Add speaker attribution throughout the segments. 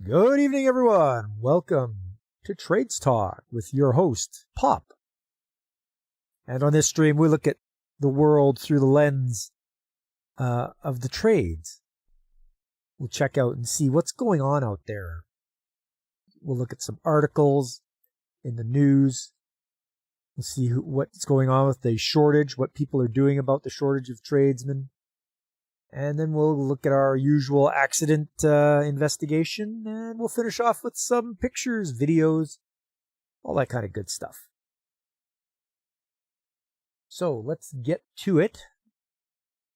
Speaker 1: Good evening, everyone. Welcome to Trades Talk with your host, Pop. And on this stream, we look at the world through the lens of the trades. We'll check out and see what's going on out there. We'll look at some articles in the news. We'll see what's going on with the shortage, what people are doing about the shortage of tradesmen. And then we'll look at our usual accident investigation, and we'll finish off with some pictures, videos, all that kind of good stuff. So let's get to it.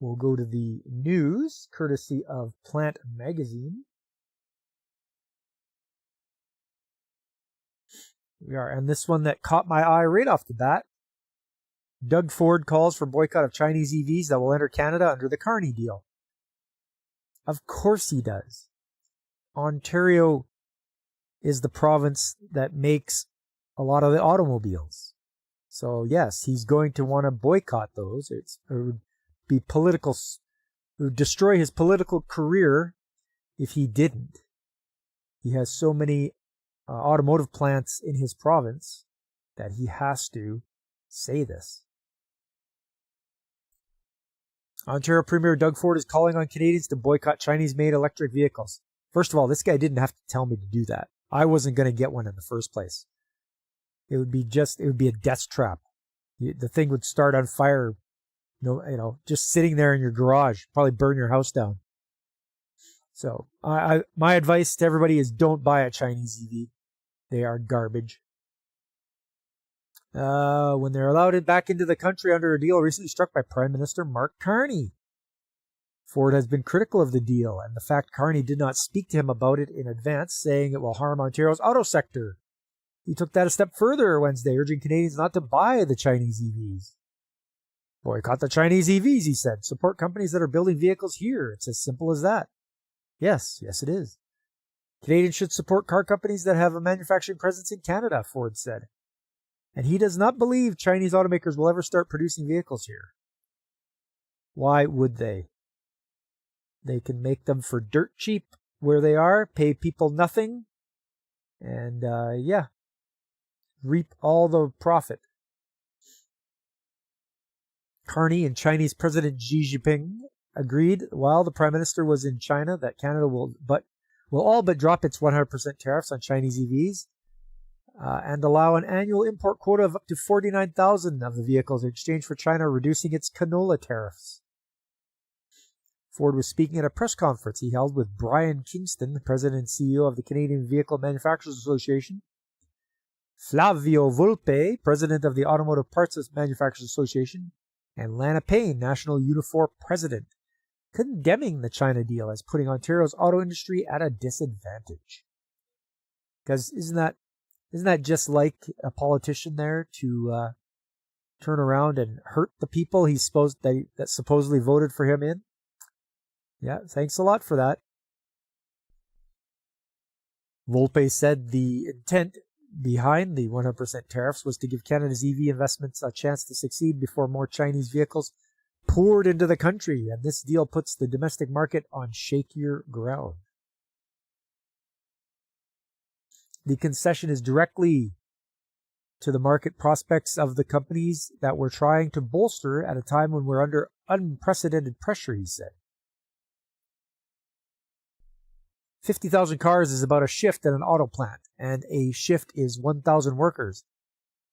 Speaker 1: We'll go to the news, courtesy of Plant Magazine. We are, and this one that caught my eye right off the bat. Doug Ford calls for boycott of Chinese EVs that will enter Canada under the Carney deal. Of course he does. Ontario is the province that makes a lot of the automobiles. So yes, he's going to want to boycott those. It would be political. It would destroy his political career if he didn't. He has so many automotive plants in his province that he has to say this. Ontario Premier Doug Ford is calling on Canadians to boycott Chinese-made electric vehicles. First of all, this guy didn't have to tell me to do that. I wasn't going to get one in the first place. It would be a death trap. The thing would start on fire, just sitting there in your garage, probably burn your house down. So, my advice to everybody is don't buy a Chinese EV. They are garbage. When they're allowed back into the country under a deal recently struck by Prime Minister Mark Carney. Ford has been critical of the deal and the fact Carney did not speak to him about it in advance, saying it will harm Ontario's auto sector. He took that a step further Wednesday, urging Canadians not to buy the Chinese EVs. Boycott the Chinese EVs, he said. Support companies that are building vehicles here. It's as simple as that. Yes, it is. Canadians should support car companies that have a manufacturing presence in Canada, Ford said. And he does not believe Chinese automakers will ever start producing vehicles here. Why would they? They can make them for dirt cheap where they are, pay people nothing, and reap all the profit. Carney and Chinese President Xi Jinping agreed while the Prime Minister was in China that Canada will all but drop its 100% tariffs on Chinese EVs. And allow an annual import quota of up to 49,000 of the vehicles in exchange for China reducing its canola tariffs. Ford was speaking at a press conference he held with Brian Kingston, the president and CEO of the Canadian Vehicle Manufacturers Association, Flavio Volpe, president of the Automotive Parts Manufacturers Association, and Lana Payne, National Unifor president, condemning the China deal as putting Ontario's auto industry at a disadvantage. Because isn't that just like a politician there to turn around and hurt the people that supposedly voted for him in? Yeah, thanks a lot for that. Volpe said the intent behind the 100% tariffs was to give Canada's EV investments a chance to succeed before more Chinese vehicles poured into the country, and this deal puts the domestic market on shakier ground. The concession is directly to the market prospects of the companies that we're trying to bolster at a time when we're under unprecedented pressure, he said. 50,000 cars is about a shift at an auto plant, and a shift is 1,000 workers.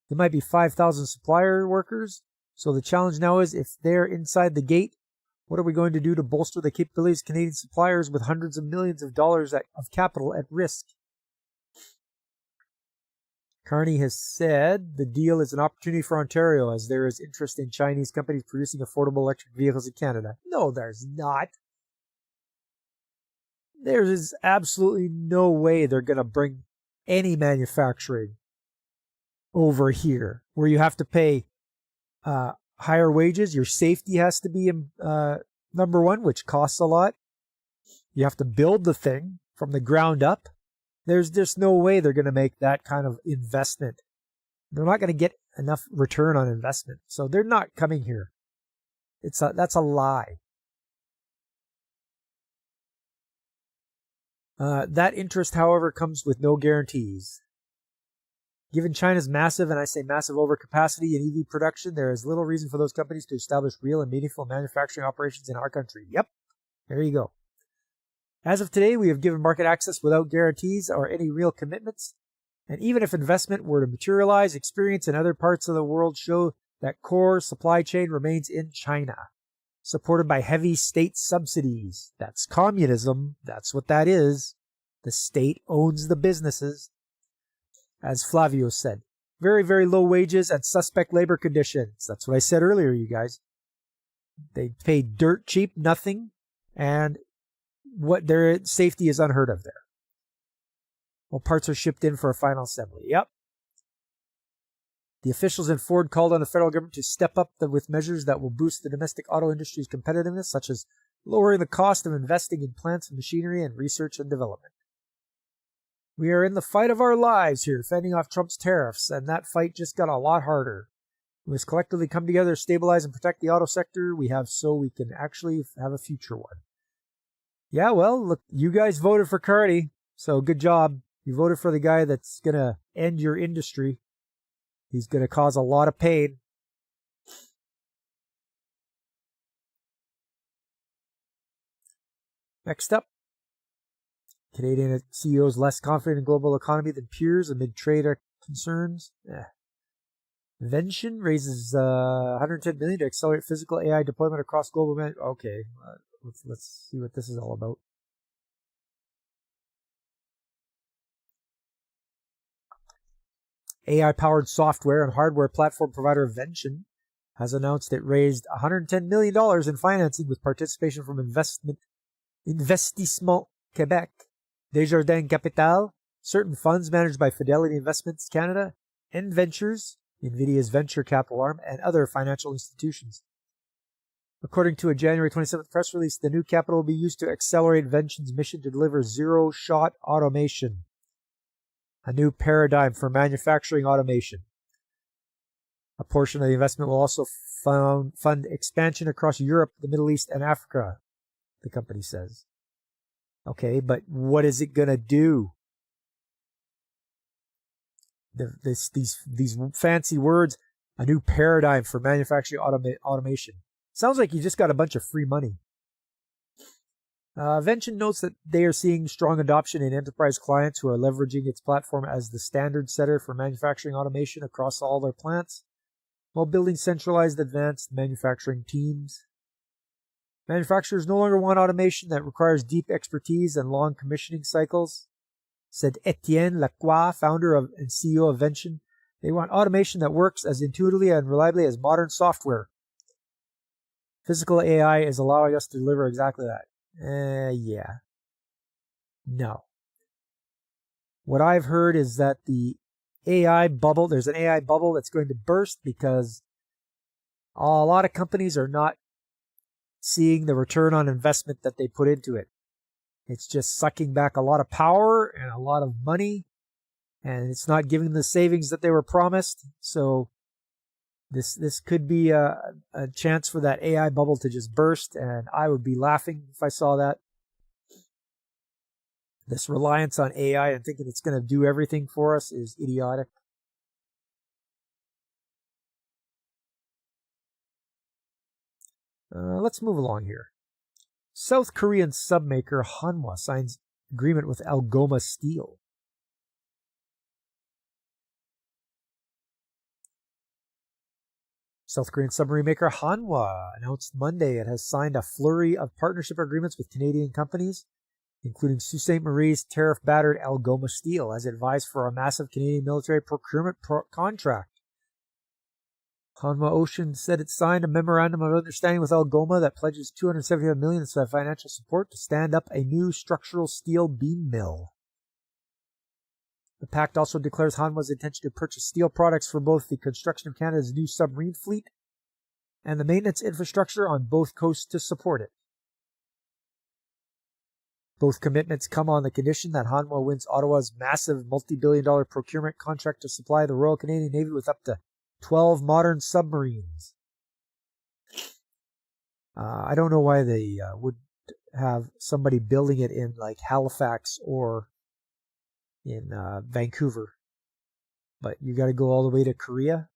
Speaker 1: There might be 5,000 supplier workers, so the challenge now is if they're inside the gate, what are we going to do to bolster the capabilities of Canadian suppliers with hundreds of millions of dollars of capital at risk? Carney has said the deal is an opportunity for Ontario as there is interest in Chinese companies producing affordable electric vehicles in Canada. No, there's not. There is absolutely no way they're going to bring any manufacturing over here where you have to pay higher wages. Your safety has to be number one, which costs a lot. You have to build the thing from the ground up. There's just no way they're going to make that kind of investment. They're not going to get enough return on investment. So they're not coming here. That's a lie. That interest, however, comes with no guarantees. Given China's massive, and I say massive, overcapacity in EV production, there is little reason for those companies to establish real and meaningful manufacturing operations in our country. Yep, there you go. As of today, we have given market access without guarantees or any real commitments. And even if investment were to materialize, experience in other parts of the world show that core supply chain remains in China, supported by heavy state subsidies. That's communism. That's what that is. The state owns the businesses. As Flavio said, very, very low wages and suspect labor conditions. That's what I said earlier, you guys. They pay dirt cheap, nothing, and what their safety is unheard of there. Well, parts are shipped in for a final assembly. Yep. The officials in Ford called on the federal government to step up with measures that will boost the domestic auto industry's competitiveness, such as lowering the cost of investing in plants and machinery and research and development. We are in the fight of our lives here, fending off Trump's tariffs, and that fight just got a lot harder. We must collectively come together, stabilize and protect the auto sector we have so we can actually have a future one. Yeah, well, look, you guys voted for Cardi, so good job. You voted for the guy that's going to end your industry. He's going to cause a lot of pain. Next up. Canadian CEOs less confident in global economy than peers amid trade concerns. Vention raises $110 million to accelerate physical AI deployment across global. Okay, let's see what this is all about. AI-powered software and hardware platform provider Vention has announced it raised $110 million in financing with participation from Investissement Québec, Desjardins Capital, certain funds managed by Fidelity Investments Canada, and Ventures, NVIDIA's venture capital arm, and other financial institutions. According to a January 27th press release, the new capital will be used to accelerate Vention's mission to deliver zero-shot automation, a new paradigm for manufacturing automation. A portion of the investment will also fund expansion across Europe, the Middle East, and Africa, the company says. Okay, but what is it going to do? These fancy words, a new paradigm for manufacturing automation. Sounds like you just got a bunch of free money. Vention notes that they are seeing strong adoption in enterprise clients who are leveraging its platform as the standard setter for manufacturing automation across all their plants, while building centralized advanced manufacturing teams. Manufacturers no longer want automation that requires deep expertise and long commissioning cycles, said Etienne Lacroix, founder and CEO of Vention. They want automation that works as intuitively and reliably as modern software. Physical AI is allowing us to deliver exactly that. Yeah. No. What I've heard is that the AI bubble, there's an AI bubble that's going to burst because a lot of companies are not seeing the return on investment that they put into it. It's just sucking back a lot of power and a lot of money, and it's not giving the savings that they were promised. So this could be a chance for that AI bubble to just burst, and I would be laughing if I saw that. This reliance on AI and thinking it's going to do everything for us is idiotic. Let's move along here. South Korean submaker Hanwha signs agreement with Algoma Steel. South Korean submarine maker Hanwha announced Monday it has signed a flurry of partnership agreements with Canadian companies, including Sault Ste. Marie's tariff-battered Algoma Steel, as it advised for a massive Canadian military procurement contract. Hanwha Ocean said it signed a memorandum of understanding with Algoma that pledges $275 million in financial support to stand up a new structural steel beam mill. The pact also declares Hanwha's intention to purchase steel products for both the construction of Canada's new submarine fleet and the maintenance infrastructure on both coasts to support it. Both commitments come on the condition that Hanwha wins Ottawa's massive multi-billion-dollar procurement contract to supply the Royal Canadian Navy with up to 12 modern submarines. I don't know why they would have somebody building it in like Halifax or in Vancouver. But you got to go all the way to Korea.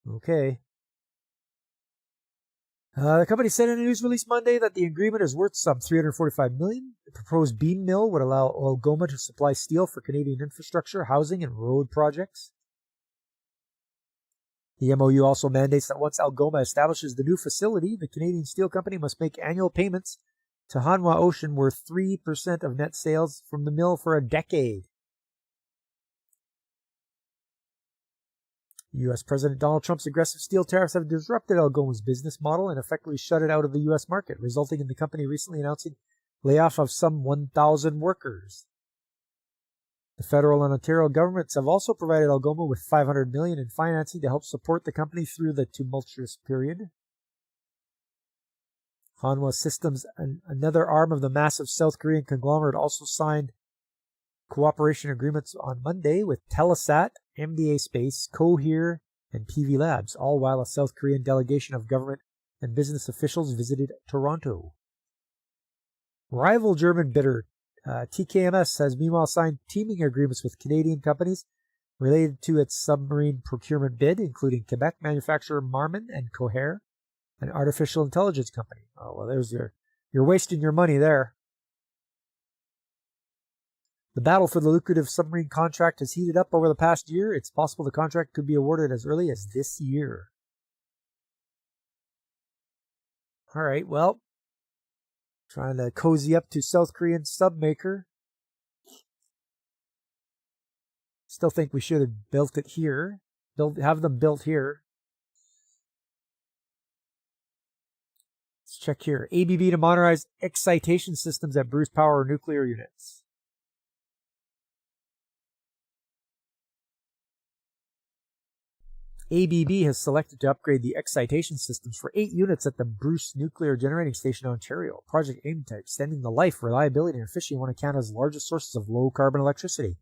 Speaker 1: Okay. The company said in a news release Monday that the agreement is worth some $345 million. The proposed beam mill would allow Algoma to supply steel for Canadian infrastructure, housing, and road projects. The MOU also mandates that once Algoma establishes the new facility, the Canadian Steel Company must make annual payments to Hanwha Ocean worth 3% of net sales from the mill for a decade. U.S. President Donald Trump's aggressive steel tariffs have disrupted Algoma's business model and effectively shut it out of the U.S. market, resulting in the company recently announcing layoff of some 1,000 workers. The federal and Ontario governments have also provided Algoma with $500 million in financing to help support the company through the tumultuous period. Hanwha Systems, another arm of the massive South Korean conglomerate, also signed cooperation agreements on Monday with Telesat, MDA Space, Cohere, and PV Labs, all while a South Korean delegation of government and business officials visited Toronto. Rival German bidder TKMS has meanwhile signed teaming agreements with Canadian companies related to its submarine procurement bid, including Quebec manufacturer Marmon and Cohere, an artificial intelligence company. Oh, well, there's you're wasting your money there. The battle for the lucrative submarine contract has heated up over the past year. It's possible the contract could be awarded as early as this year. All right, well, trying to cozy up to South Korean sub maker. Still think we should have built it here. Have them built here. Let's check here. ABB to modernize excitation systems at Bruce Power nuclear units. ABB has selected to upgrade the excitation systems for 8 units at the Bruce Nuclear Generating Station in Ontario, a project aimed at extending the life, reliability, and efficiency of one of Canada's largest sources of low-carbon electricity.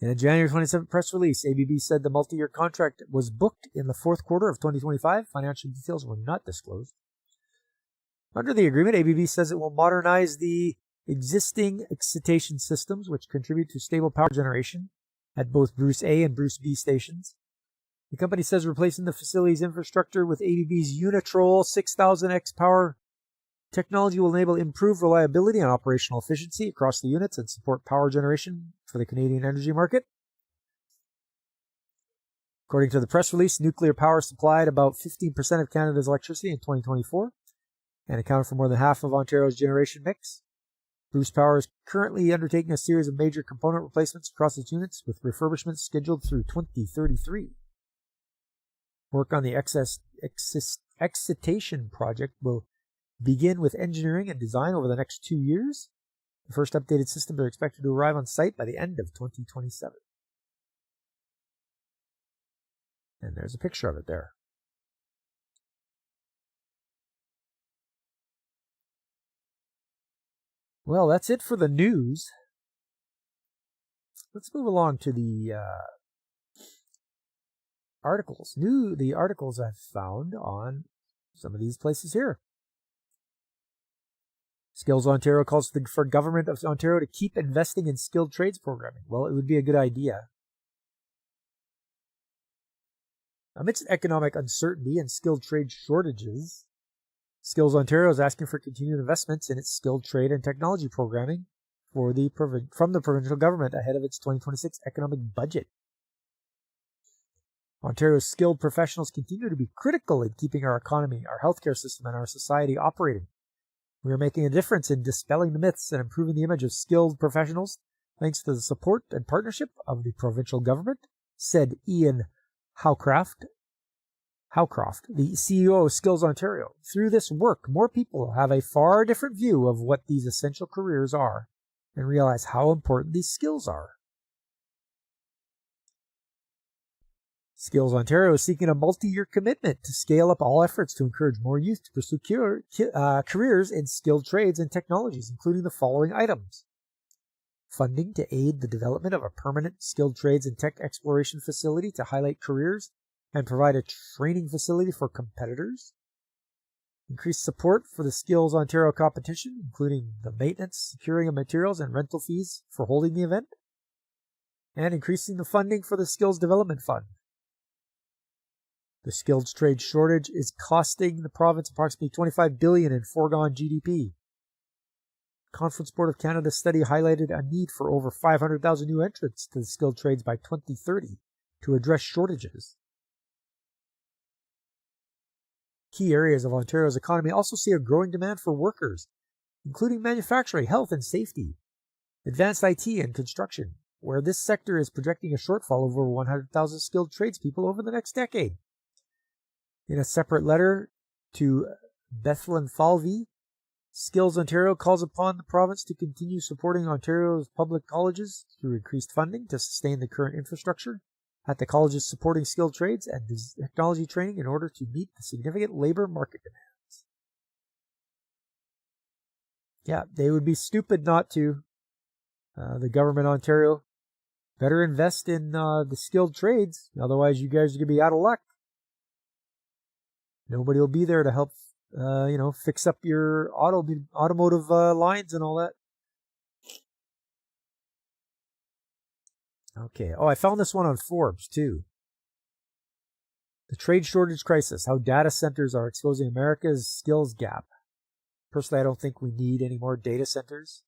Speaker 1: In a January 27th press release, ABB said the multi-year contract was booked in the fourth quarter of 2025. Financial details were not disclosed. Under the agreement, ABB says it will modernize the existing excitation systems, which contribute to stable power generation at both Bruce A and Bruce B stations. The company says replacing the facility's infrastructure with ABB's Unitrol 6000X power technology will enable improved reliability and operational efficiency across the units and support power generation for the Canadian energy market. According to the press release, nuclear power supplied about 15% of Canada's electricity in 2024 and accounted for more than half of Ontario's generation mix. Bruce Power is currently undertaking a series of major component replacements across its units, with refurbishments scheduled through 2033. Work on the excitation project will begin with engineering and design over the next 2 years. The first updated systems are expected to arrive on site by the end of 2027. And there's a picture of it there. Well, that's it for the news. Let's move along to the articles. The articles I've found on some of these places here. Skills Ontario calls for Government of Ontario to keep investing in skilled trades programming. Well, it would be a good idea. Amidst economic uncertainty and skilled trade shortages, Skills Ontario is asking for continued investments in its skilled trade and technology programming from the provincial government ahead of its 2026 economic budget. Ontario's skilled professionals continue to be critical in keeping our economy, our healthcare system, and our society operating. We are making a difference in dispelling the myths and improving the image of skilled professionals thanks to the support and partnership of the provincial government, said Ian Howcroft, the CEO of Skills Ontario. Through this work, more people have a far different view of what these essential careers are and realize how important these skills are. Skills Ontario is seeking a multi-year commitment to scale up all efforts to encourage more youth to pursue careers in skilled trades and technologies, including the following items: funding to aid the development of a permanent skilled trades and tech exploration facility to highlight careers and provide a training facility for competitors. Increased support for the Skills Ontario competition, including the maintenance, securing of materials, and rental fees for holding the event. And increasing the funding for the Skills Development Fund. The skilled trade shortage is costing the province approximately $25 billion in foregone GDP. Conference Board of Canada study highlighted a need for over 500,000 new entrants to the skilled trades by 2030 to address shortages. Key areas of Ontario's economy also see a growing demand for workers, including manufacturing, health and safety, advanced IT, and construction, where this sector is projecting a shortfall of over 100,000 skilled tradespeople over the next decade. In a separate letter to Bethlen Falvey, Skills Ontario calls upon the province to continue supporting Ontario's public colleges through increased funding to sustain the current infrastructure at the colleges supporting skilled trades and technology training in order to meet the significant labor market demands. Yeah, they would be stupid not to. The government of Ontario better invest in the skilled trades, otherwise you guys are going to be out of luck. Nobody will be there to help, fix up your automotive lines and all that. Okay. Oh, I found this one on Forbes, too. The trade shortage crisis, how data centers are exposing America's skills gap. Personally, I don't think we need any more data centers.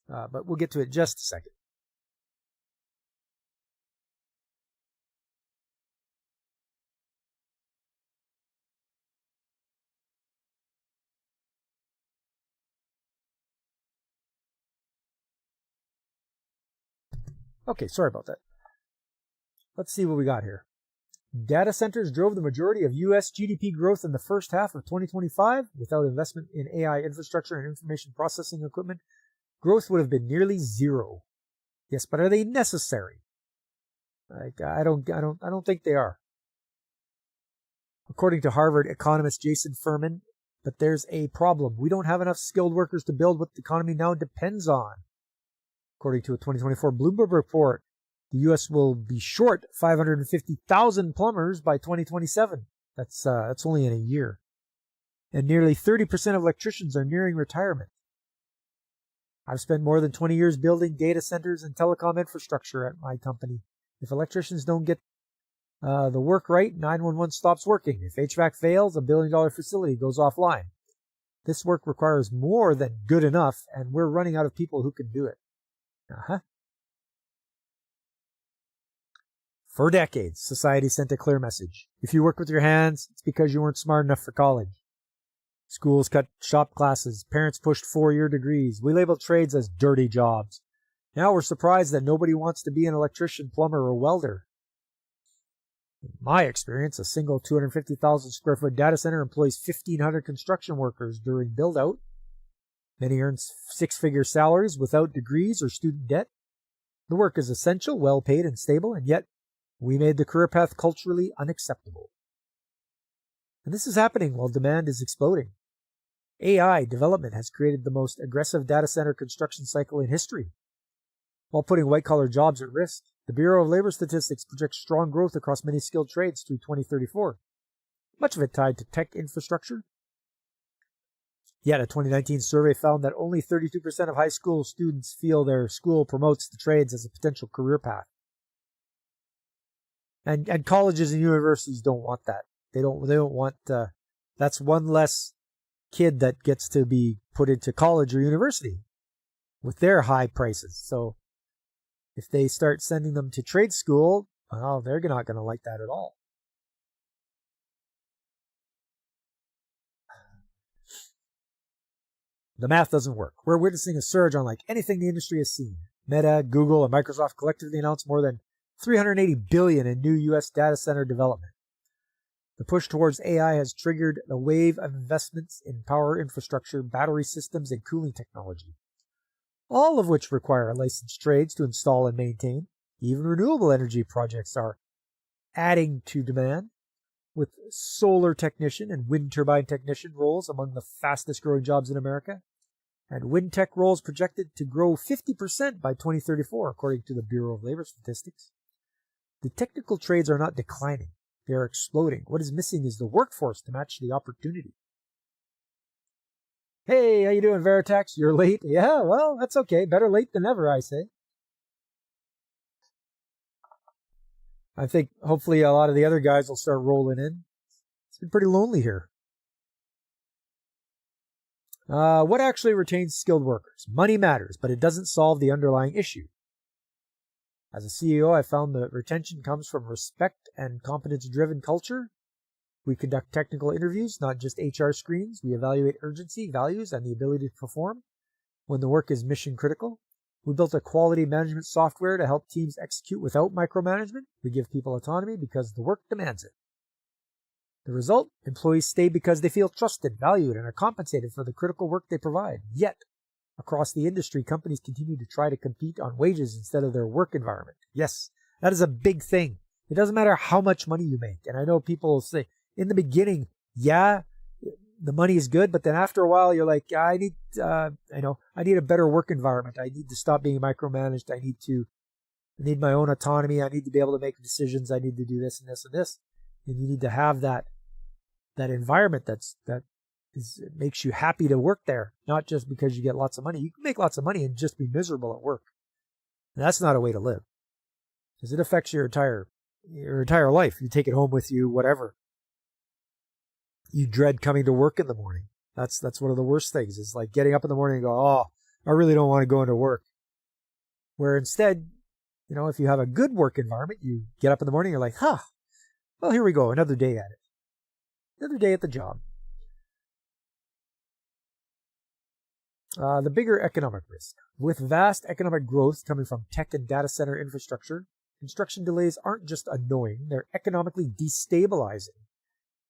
Speaker 1: But we'll get to it in just a second. Okay, sorry about that. Let's see what we got here. Data centers drove the majority of U.S. GDP growth in the first half of 2025. Without investment in AI infrastructure and information processing equipment, growth would have been nearly zero. Yes, but are they necessary? I don't think they are. According to Harvard economist Jason Furman, but there's a problem. We don't have enough skilled workers to build what the economy now depends on. According to a 2024 Bloomberg report, the U.S. will be short 550,000 plumbers by 2027. That's only in a year. And nearly 30% of electricians are nearing retirement. I've spent more than 20 years building data centers and telecom infrastructure at my company. If electricians don't get the work right, 911 stops working. If HVAC fails, a $1 billion facility goes offline. This work requires more than good enough, and we're running out of people who can do it. For decades, society sent a clear message. If you work with your hands, it's because you weren't smart enough for college. Schools cut shop classes. Parents pushed 4-year degrees. We labeled trades as dirty jobs. Now we're surprised that nobody wants to be an electrician, plumber, or welder. In my experience, a single 250,000 square foot data center employs 1,500 construction workers during build-out. Many earn 6-figure salaries without degrees or student debt. The work is essential, well-paid, and stable, and yet we made the career path culturally unacceptable. And this is happening while demand is exploding. AI development has created the most aggressive data center construction cycle in history. While putting white-collar jobs at risk, the Bureau of Labor Statistics projects strong growth across many skilled trades through 2034, much of it tied to tech infrastructure. Yet a 2019 survey found that only 32% of high school students feel their school promotes the trades as a potential career path. And colleges and universities don't want that. They don't want, that's one less kid that gets to be put into college or university with their high prices. So if they start sending them to trade school, well, they're not going to like that at all. The math doesn't work. We're witnessing a surge unlike anything the industry has seen. Meta, Google, and Microsoft collectively announced more than $380 billion in new U.S. data center development. The push towards AI has triggered a wave of investments in power infrastructure, battery systems, and cooling technology, all of which require licensed trades to install and maintain. Even renewable energy projects are adding to demand, with solar technician and wind turbine technician roles among the fastest growing jobs in America. And wind tech roles projected to grow 50% by 2034, according to the Bureau of Labor Statistics. The technical trades are not declining. They are exploding. What is missing is the workforce to match the opportunity. Hey, how you doing, Veritex? You're late? Yeah, well, that's okay. Better late than never, I say. I think hopefully a lot of the other guys will start rolling in. It's been pretty lonely here. What actually retains skilled workers? Money matters, but it doesn't solve the underlying issue. As a CEO, I found that retention comes from respect and competence-driven culture. We conduct technical interviews, not just HR screens. We evaluate urgency, values, and the ability to perform when the work is mission critical. We built a quality management software to help teams execute without micromanagement. We give people autonomy because the work demands it. The result? Employees stay because they feel trusted, valued, and are compensated for the critical work they provide. Yet, across the industry, companies continue to try to compete on wages instead of their work environment. Yes, that is a big thing. It doesn't matter how much money you make. And I know people will say, in the beginning, yeah, the money is good, but then after a while, you're like, I need a better work environment. I need to stop being micromanaged. I need my own autonomy. I need to be able to make decisions. I need to do this and this and this. And you need to have that environment that makes you happy to work there, not just because you get lots of money. You can make lots of money and just be miserable at work. And that's not a way to live, because it affects your entire life. You take it home with you, whatever. You dread coming to work in the morning. That's one of the worst things. It's like getting up in the morning and go, oh, I really don't want to go into work. Where instead, if you have a good work environment, you get up in the morning, you're like, well, here we go, another day at it. Another day at the job. The bigger economic risk. With vast economic growth coming from tech and data center infrastructure, construction delays aren't just annoying, they're economically destabilizing.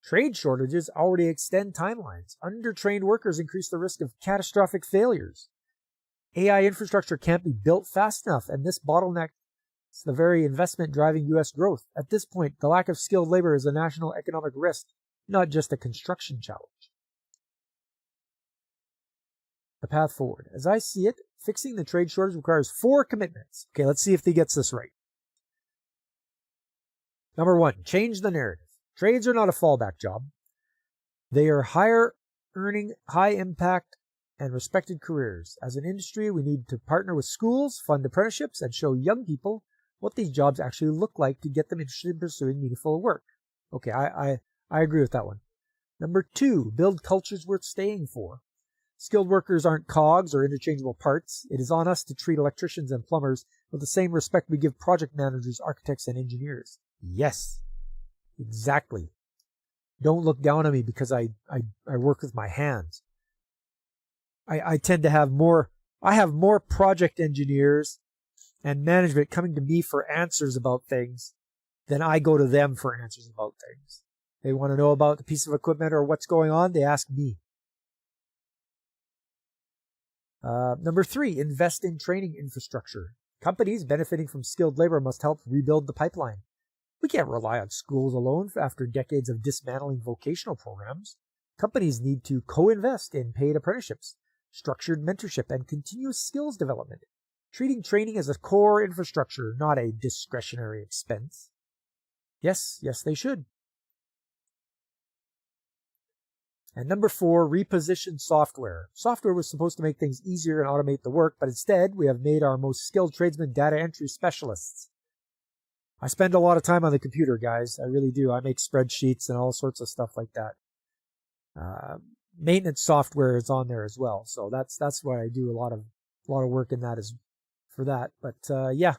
Speaker 1: Trade shortages already extend timelines. Undertrained workers increase the risk of catastrophic failures. AI infrastructure can't be built fast enough, and this bottleneck is the very investment driving U.S. growth. At this point, the lack of skilled labor is a national economic risk, not just a construction challenge. The path forward. As I see it, fixing the trade shortage requires 4 commitments. Okay, let's see if he gets this right. Number 1, change the narrative. Trades are not a fallback job. They are higher earning, high impact, and respected careers. As an industry, we need to partner with schools, fund apprenticeships, and show young people what these jobs actually look like to get them interested in pursuing meaningful work. Okay, I agree with that one. Number 2, build cultures worth staying for. Skilled workers aren't cogs or interchangeable parts. It is on us to treat electricians and plumbers with the same respect we give project managers, architects, and engineers. Yes, exactly. Don't look down on me because I work with my hands. I tend to have more project engineers and management coming to me for answers about things than I go to them for answers about things. They want to know about the piece of equipment or what's going on, they ask me. Number 3, invest in training infrastructure. Companies benefiting from skilled labor must help rebuild the pipeline. We can't rely on schools alone after decades of dismantling vocational programs. Companies need to co-invest in paid apprenticeships, structured mentorship, and continuous skills development, treating training as a core infrastructure, not a discretionary expense. Yes, they should. And number 4, reposition software. Software was supposed to make things easier and automate the work, but instead we have made our most skilled tradesmen data entry specialists. I spend a lot of time on the computer, guys. I really do. I make spreadsheets and all sorts of stuff like that. Maintenance software is on there as well, so that's why I do a lot of work in that is for that. But yeah,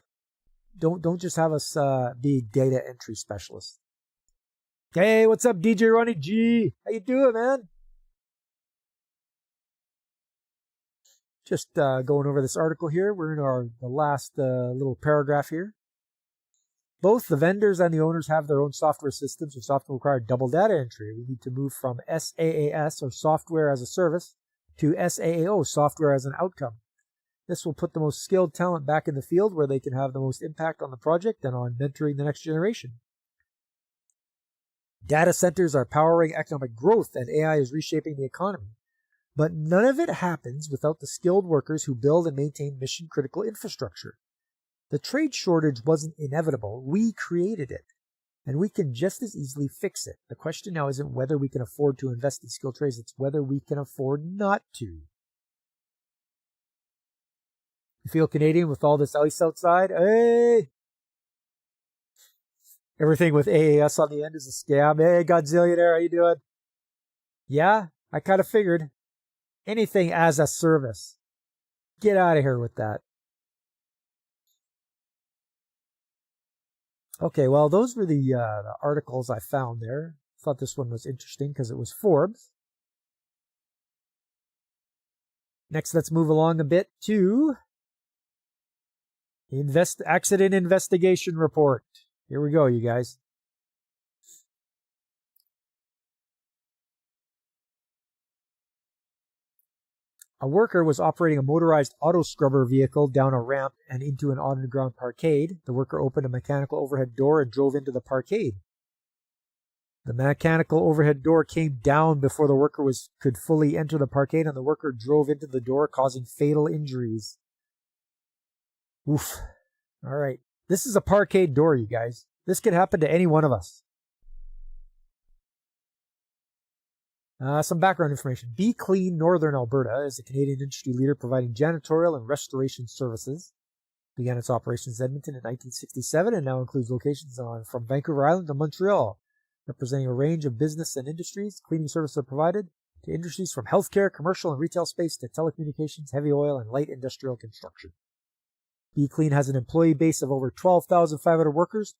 Speaker 1: don't just have us be data entry specialists. Hey, what's up, DJ Ronnie G? How you doing, man? Just going over this article here. We're in the last little paragraph here. Both the vendors and the owners have their own software systems, or software require double data entry. We need to move from SaaS, or software as a service, to SAAO, software as an outcome. This will put the most skilled talent back in the field where they can have the most impact on the project and on mentoring the next generation. Data centers are powering economic growth, and AI is reshaping the economy. But none of it happens without the skilled workers who build and maintain mission-critical infrastructure. The trade shortage wasn't inevitable. We created it. And we can just as easily fix it. The question now isn't whether we can afford to invest in skilled trades, it's whether we can afford not to. You feel Canadian with all this ice outside? Hey! Everything with AAS on the end is a scam. Hey, Godzillionaire, how you doing? Yeah, I kind of figured. Anything as a service. Get out of here with that. Okay, well, those were the articles I found there. Thought this one was interesting because it was Forbes. Next, let's move along a bit to Accident Investigation Report. Here we go, you guys. A worker was operating a motorized auto scrubber vehicle down a ramp and into an underground parkade. The worker opened a mechanical overhead door and drove into the parkade. The mechanical overhead door came down before the worker could fully enter the parkade, and the worker drove into the door, causing fatal injuries. Oof. All right. This is a parkade door, you guys. This could happen to any one of us. Some background information. Be Clean Northern Alberta is a Canadian industry leader providing janitorial and restoration services. Began its operations in Edmonton in 1967 and now includes locations from Vancouver Island to Montreal, representing a range of business and industries. Cleaning services are provided to industries from healthcare, commercial and retail space to telecommunications, heavy oil, and light industrial construction. Be Clean has an employee base of over 12,500 workers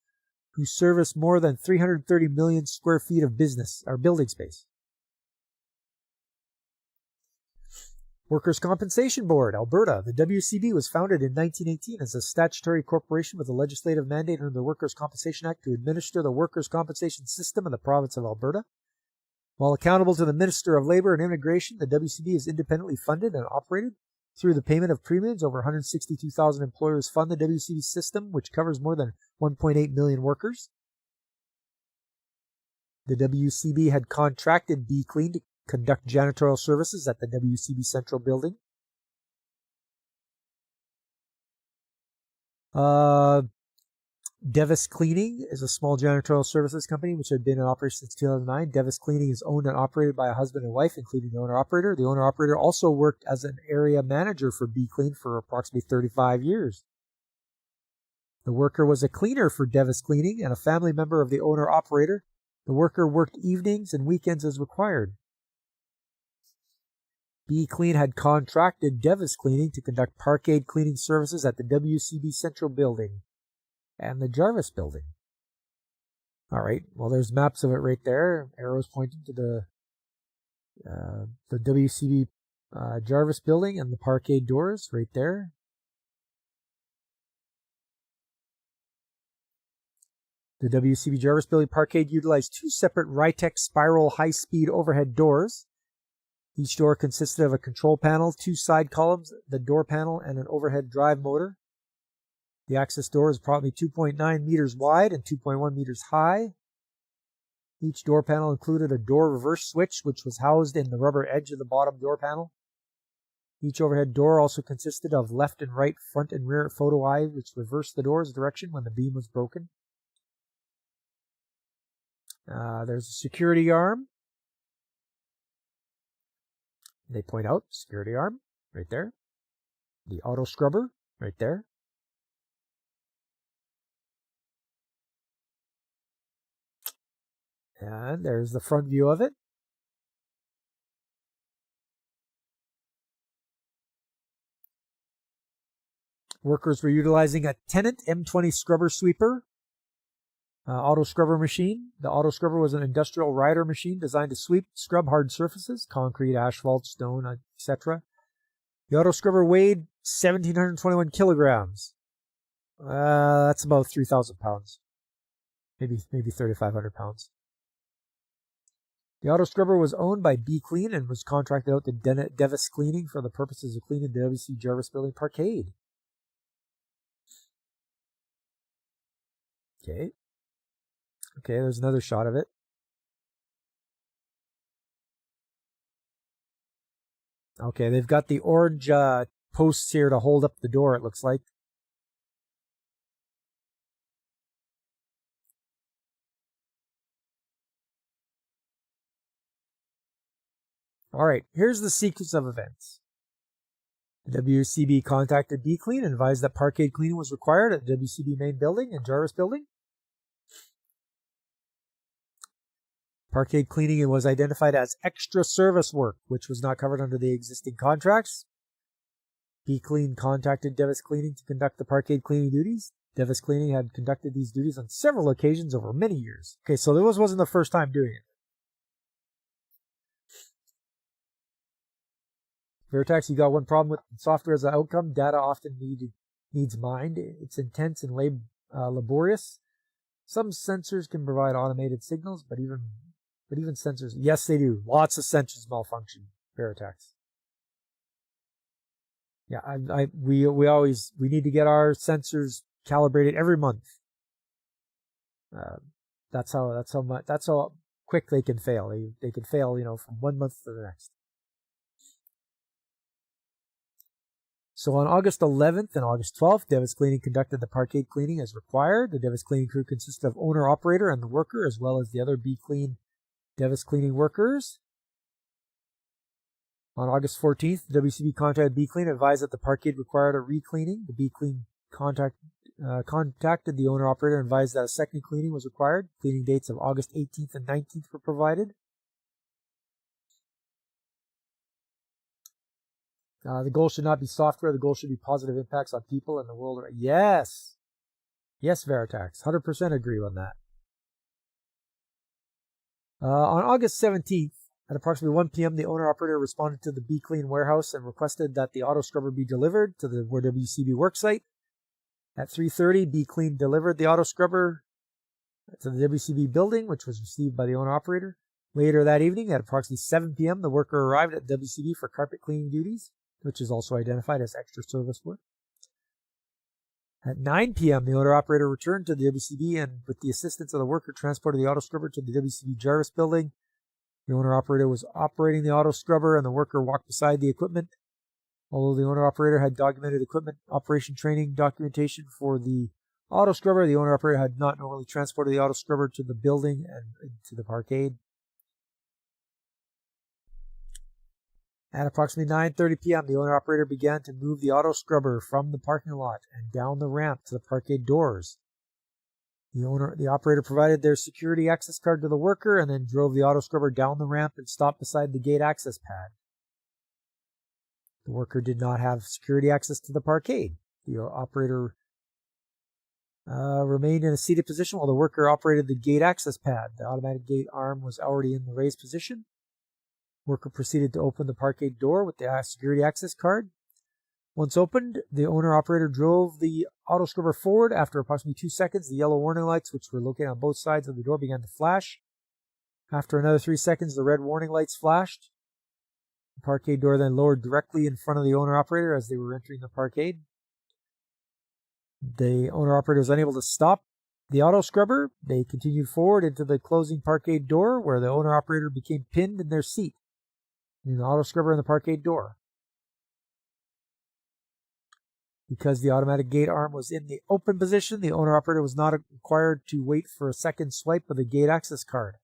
Speaker 1: who service more than 330 million square feet of business or building space. Workers' Compensation Board, Alberta. The WCB was founded in 1918 as a statutory corporation with a legislative mandate under the Workers' Compensation Act to administer the workers' compensation system in the province of Alberta. While accountable to the Minister of Labour and Immigration, the WCB is independently funded and operated through the payment of premiums. Over 162,000 employers fund the WCB system, which covers more than 1.8 million workers. The WCB had contracted Be Clean to conduct janitorial services at the WCB Central Building. Devis Cleaning is a small janitorial services company which had been in operation since 2009. Devis Cleaning is owned and operated by a husband and wife, including the owner-operator. The owner-operator also worked as an area manager for Be Clean for approximately 35 years. The worker was a cleaner for Devis Cleaning and a family member of the owner-operator. The worker worked evenings and weekends as required. Be Clean had contracted Devis Cleaning to conduct parkade cleaning services at the WCB Central Building and the Jarvis Building. All right, well, there's maps of it right there. Arrows pointing to the WCB Jarvis Building and the parkade doors right there. The WCB Jarvis Building parkade utilized two separate Rytec spiral high-speed overhead doors. Each door consisted of a control panel, two side columns, the door panel, and an overhead drive motor. The access door is approximately 2.9 meters wide and 2.1 meters high. Each door panel included a door reverse switch, which was housed in the rubber edge of the bottom door panel. Each overhead door also consisted of left and right, front and rear photo eye, which reversed the door's direction when the beam was broken. There's a security arm. They point out security arm right there. The auto scrubber right there. And there's the front view of it. Workers were utilizing a Tennant M20 scrubber sweeper auto scrubber machine. The auto scrubber was an industrial rider machine designed to scrub hard surfaces, concrete, asphalt, stone, etc. The auto scrubber weighed 1,721 kilograms. That's about 3,000 pounds. Maybe 3,500 pounds. The auto scrubber was owned by Be Clean and was contracted out to Devis Cleaning for the purposes of cleaning the WC Jarvis Building parkade. Okay, there's another shot of it. Okay, they've got the orange posts here to hold up the door, it looks like. All right, here's the sequence of events. The WCB contacted B-Clean and advised that parkade cleaning was required at the WCB main building and Jarvis building. Parkade cleaning was identified as extra service work, which was not covered under the existing contracts. B-Clean contacted Devis Cleaning to conduct the parkade cleaning duties. Devis Cleaning had conducted these duties on several occasions over many years. Okay, so this wasn't the first time doing it. Veritex, you got one problem with software as an outcome. Data often needs mind. It's intense and laborious. Some sensors can provide automated signals, but even sensors, yes, they do. Lots of sensors malfunction. Veritex. Yeah, we need to get our sensors calibrated every month. That's how quick they can fail. They can fail, from 1 month to the next. So on August 11th and August 12th, Devis Cleaning conducted the parkade cleaning as required. The Devis Cleaning crew consisted of owner-operator and the worker, as well as the other B-Clean Devis Cleaning workers. On August 14th, the WCB contacted B-Clean and advised that the parkade required a re-cleaning. The B-Clean contacted the owner-operator and advised that a second cleaning was required. Cleaning dates of August 18th and 19th were provided. The goal should not be software. The goal should be positive impacts on people and the world. Yes. Yes, Veritex. 100% agree on that. On August 17th, at approximately 1 p.m., the owner-operator responded to the B-Clean warehouse and requested that the auto scrubber be delivered to the WCB worksite. At 3:30, B-Clean delivered the auto scrubber to the WCB building, which was received by the owner-operator. Later that evening, at approximately 7 p.m., the worker arrived at WCB for carpet cleaning duties, which is also identified as extra service work. At 9 p.m., the owner-operator returned to the WCB and, with the assistance of the worker, transported the auto scrubber to the WCB Jarvis building. The owner-operator was operating the auto scrubber, and the worker walked beside the equipment. Although the owner-operator had documented equipment operation training documentation for the auto scrubber, the owner-operator had not normally transported the auto scrubber to the building and to the parkade. At approximately 9:30 p.m., the owner-operator began to move the auto scrubber from the parking lot and down the ramp to the parkade doors. The operator provided their security access card to the worker and then drove the auto scrubber down the ramp and stopped beside the gate access pad. The worker did not have security access to the parkade. The operator remained in a seated position while the worker operated the gate access pad. The automatic gate arm was already in the raised position. Worker proceeded to open the parkade door with the security access card. Once opened, the owner-operator drove the auto scrubber forward. After approximately 2 seconds, the yellow warning lights, which were located on both sides of the door, began to flash. After another 3 seconds, the red warning lights flashed. The parkade door then lowered directly in front of the owner-operator as they were entering the parkade. The owner-operator was unable to stop the auto scrubber. They continued forward into the closing parkade door, where the owner-operator became pinned in their seat in the auto scrubber and the parkade door. Because the automatic gate arm was in the open position, the owner-operator was not required to wait for a second swipe of the gate access card.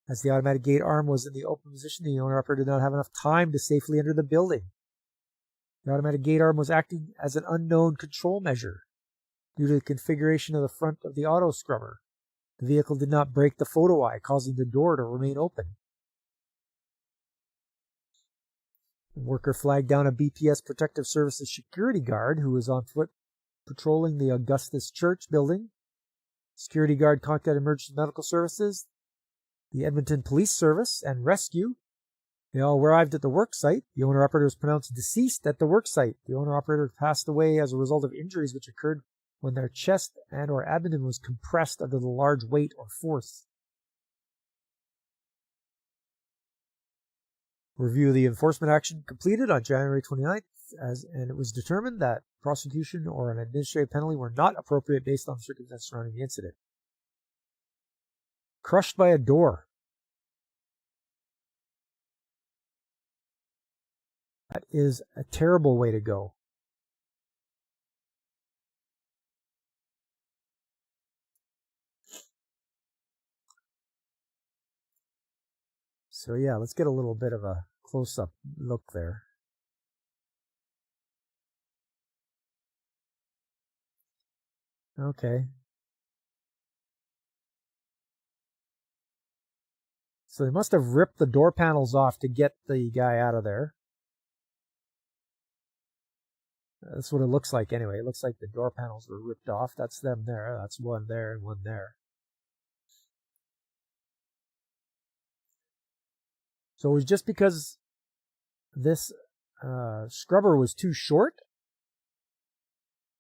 Speaker 1: As the automatic gate arm was in the open position, the owner-operator did not have enough time to safely enter the building. The automatic gate arm was acting as an unknown control measure due to the configuration of the front of the auto scrubber. The vehicle did not break the photo eye, causing the door to remain open. The worker flagged down a BPS Protective Services security guard who was on foot patrolling the Augustus Church building. Security guard contacted Emergency Medical Services, the Edmonton Police Service, and Rescue. They all arrived at the work site. The owner-operator was pronounced deceased at the work site. The owner-operator passed away as a result of injuries which occurred when their chest and or abdomen was compressed under the large weight or force. Review of the enforcement action completed on January 29th, and it was determined that prosecution or an administrative penalty were not appropriate based on the circumstances surrounding the incident. Crushed by a door. That is a terrible way to go. So yeah, let's get a little bit of a close-up look there. Okay. So they must have ripped the door panels off to get the guy out of there. That's what it looks like anyway. It looks like the door panels were ripped off. That's them there. That's one there and one there. So it was just because this scrubber was too short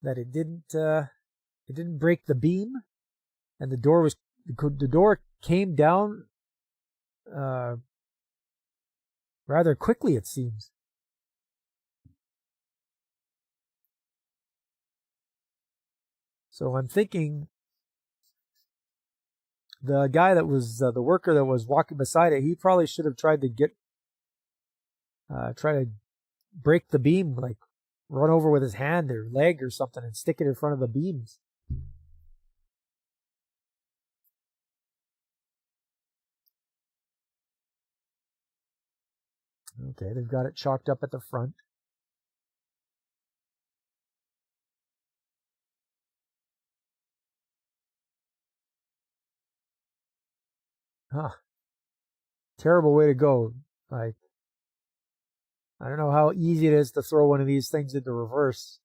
Speaker 1: that it didn't break the beam, and the door came down rather quickly, it seems. So I'm thinking the guy that was the worker that was walking beside it, he probably should have tried to try to break the beam, like run over with his hand or leg or something and stick it in front of the beams. Okay, they've got it chalked up at the front. Huh. Terrible way to go. Like, I don't know how easy it is to throw one of these things into reverse.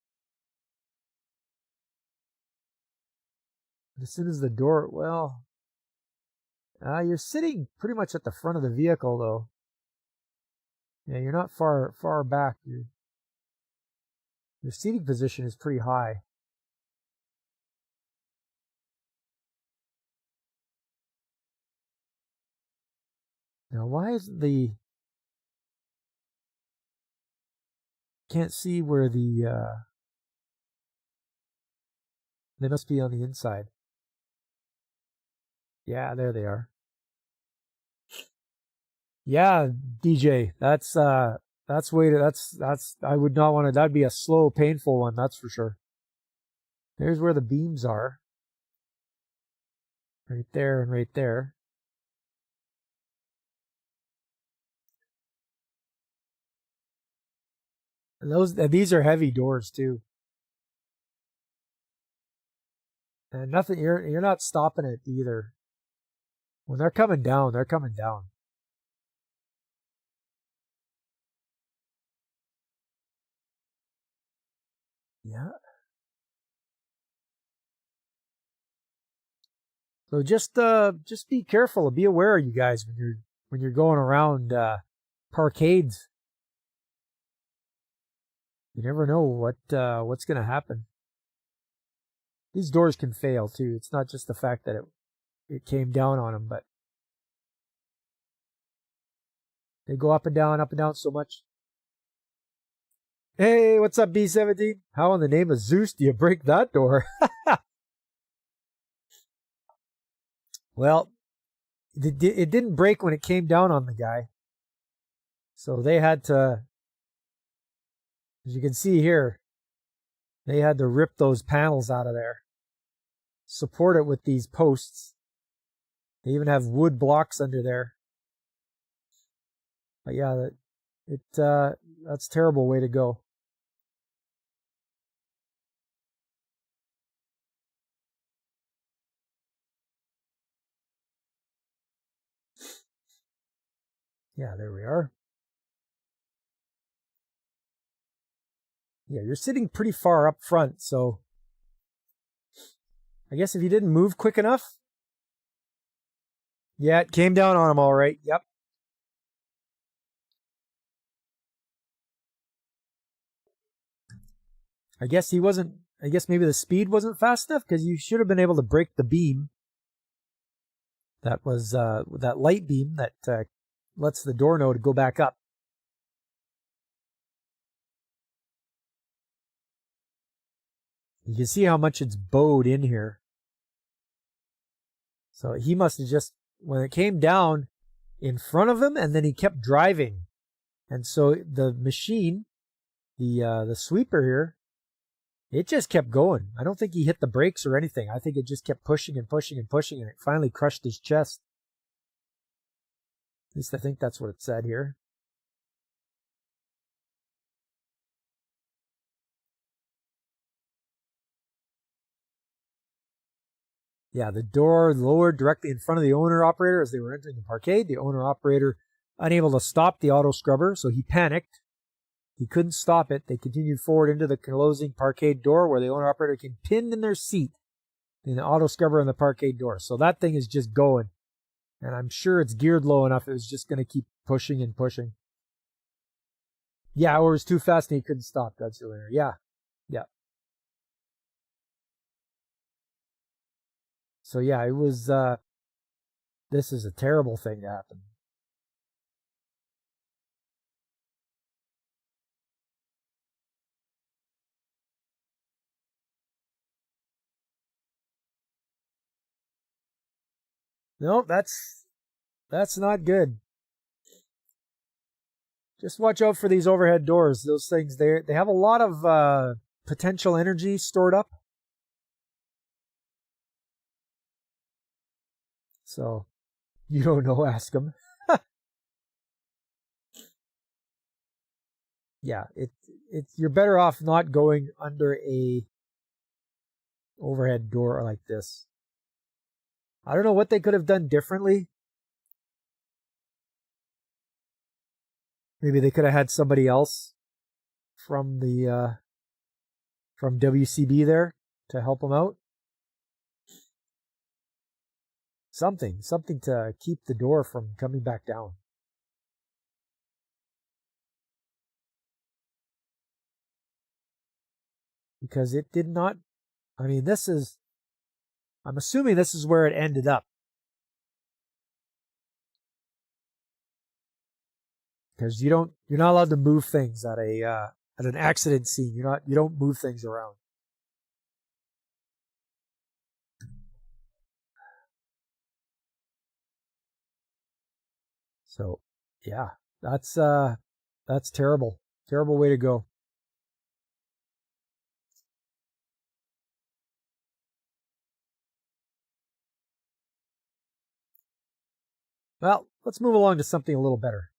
Speaker 1: As soon as the door, well, you're sitting pretty much at the front of the vehicle, though. Yeah, you're not far back. Your seating position is pretty high. Now, why is can't see where they must be on the inside. Yeah, there they are. Yeah, DJ, that's I would not want to, that'd be a slow, painful one, that's for sure. There's where the beams are. Right there and right there. And these are heavy doors too. And nothing, you're not stopping it either. When they're coming down, they're coming down. Yeah. So just be careful, be aware, you guys, when you're going around parkades. You never know what's going to happen. These doors can fail too. It's not just the fact that it came down on them, but they go up and down so much. Hey, what's up, B17? How in the name of Zeus do you break that door? Well, it didn't break when it came down on the guy. So they had to, as you can see here, they had to rip those panels out of there. Support it with these posts. They even have wood blocks under there. But yeah, that's a terrible way to go. Yeah, there we are. Yeah, you're sitting pretty far up front, so I guess if you didn't move quick enough. Yeah, it came down on him all right. Yep. I guess maybe the speed wasn't fast enough, because you should have been able to break the beam. That was that light beam that lets the door know to go back up. You can see how much it's bowed in here. So he must have just, when it came down in front of him, and then he kept driving. And so the machine, the sweeper here, it just kept going. I don't think he hit the brakes or anything. I think it just kept pushing and pushing and pushing, and it finally crushed his chest. At least I think that's what it said here. Yeah, the door lowered directly in front of the owner-operator as they were entering the parkade. The owner-operator unable to stop the auto scrubber, so he panicked. He couldn't stop it. They continued forward into the closing parkade door where the owner-operator can pin in their seat in the auto scrubber and the parkade door. So that thing is just going. And I'm sure it's geared low enough it was just going to keep pushing and pushing. Yeah, or it was too fast and he couldn't stop, Godzilla. Yeah. Yeah. So yeah, it was, this is a terrible thing to happen. No, that's not good. Just watch out for these overhead doors. Those things, they have a lot of potential energy stored up. So, you don't know, ask them. Yeah, you're better off not going under a overhead door like this. I don't know what they could have done differently. Maybe they could have had somebody else from the from WCB there to help them out. Something to keep the door from coming back down. Because it did not, I mean, I'm assuming this is where it ended up. Because you're not allowed to move things at an accident scene. You don't move things around. So, yeah, that's terrible. Terrible way to go. Well, let's move along to something a little better.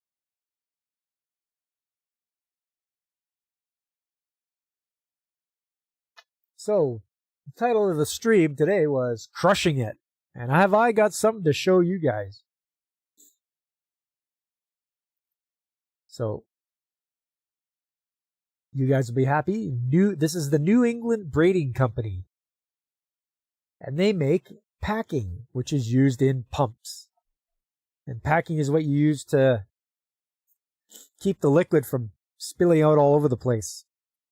Speaker 1: So, the title of the stream today was Crushing It. And I got something to show you guys. So, you guys will be happy. This is the New England Braiding Company. And they make packing, which is used in pumps. And packing is what you use to keep the liquid from spilling out all over the place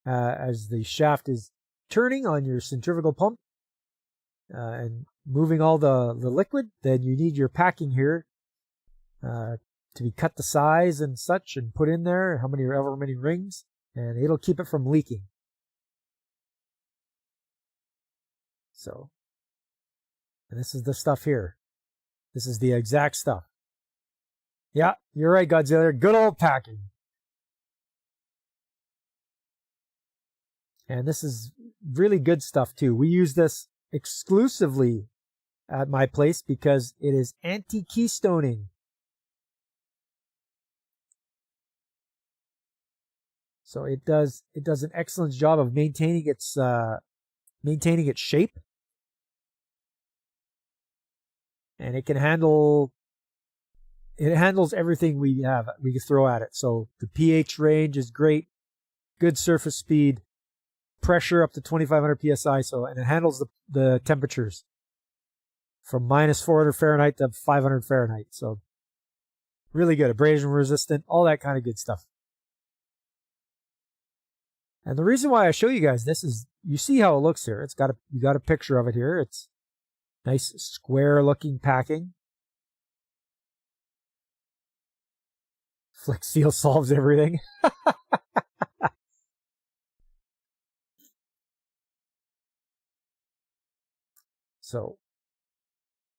Speaker 1: as the shaft is turning on your centrifugal pump and moving all the liquid. Then you need your packing here to be cut to size and such and put in there, however many rings, and it'll keep it from leaking. So, and this is the stuff here. This is the exact stuff. Yeah, you're right, Godzilla. Good old packing. And this is really good stuff too. We use this exclusively at my place because it is anti-keystoning. So it does an excellent job of maintaining its shape. And it handles everything we can throw at it. So the pH range is great, good surface speed, pressure up to 2500 psi. And it handles the temperatures from minus 400 Fahrenheit to 500 Fahrenheit. So really good, abrasion resistant, all that kind of good stuff. And the reason why I show you guys this is you see how it looks here. You got a picture of it here. It's nice square looking packing. Flex Seal solves everything. So,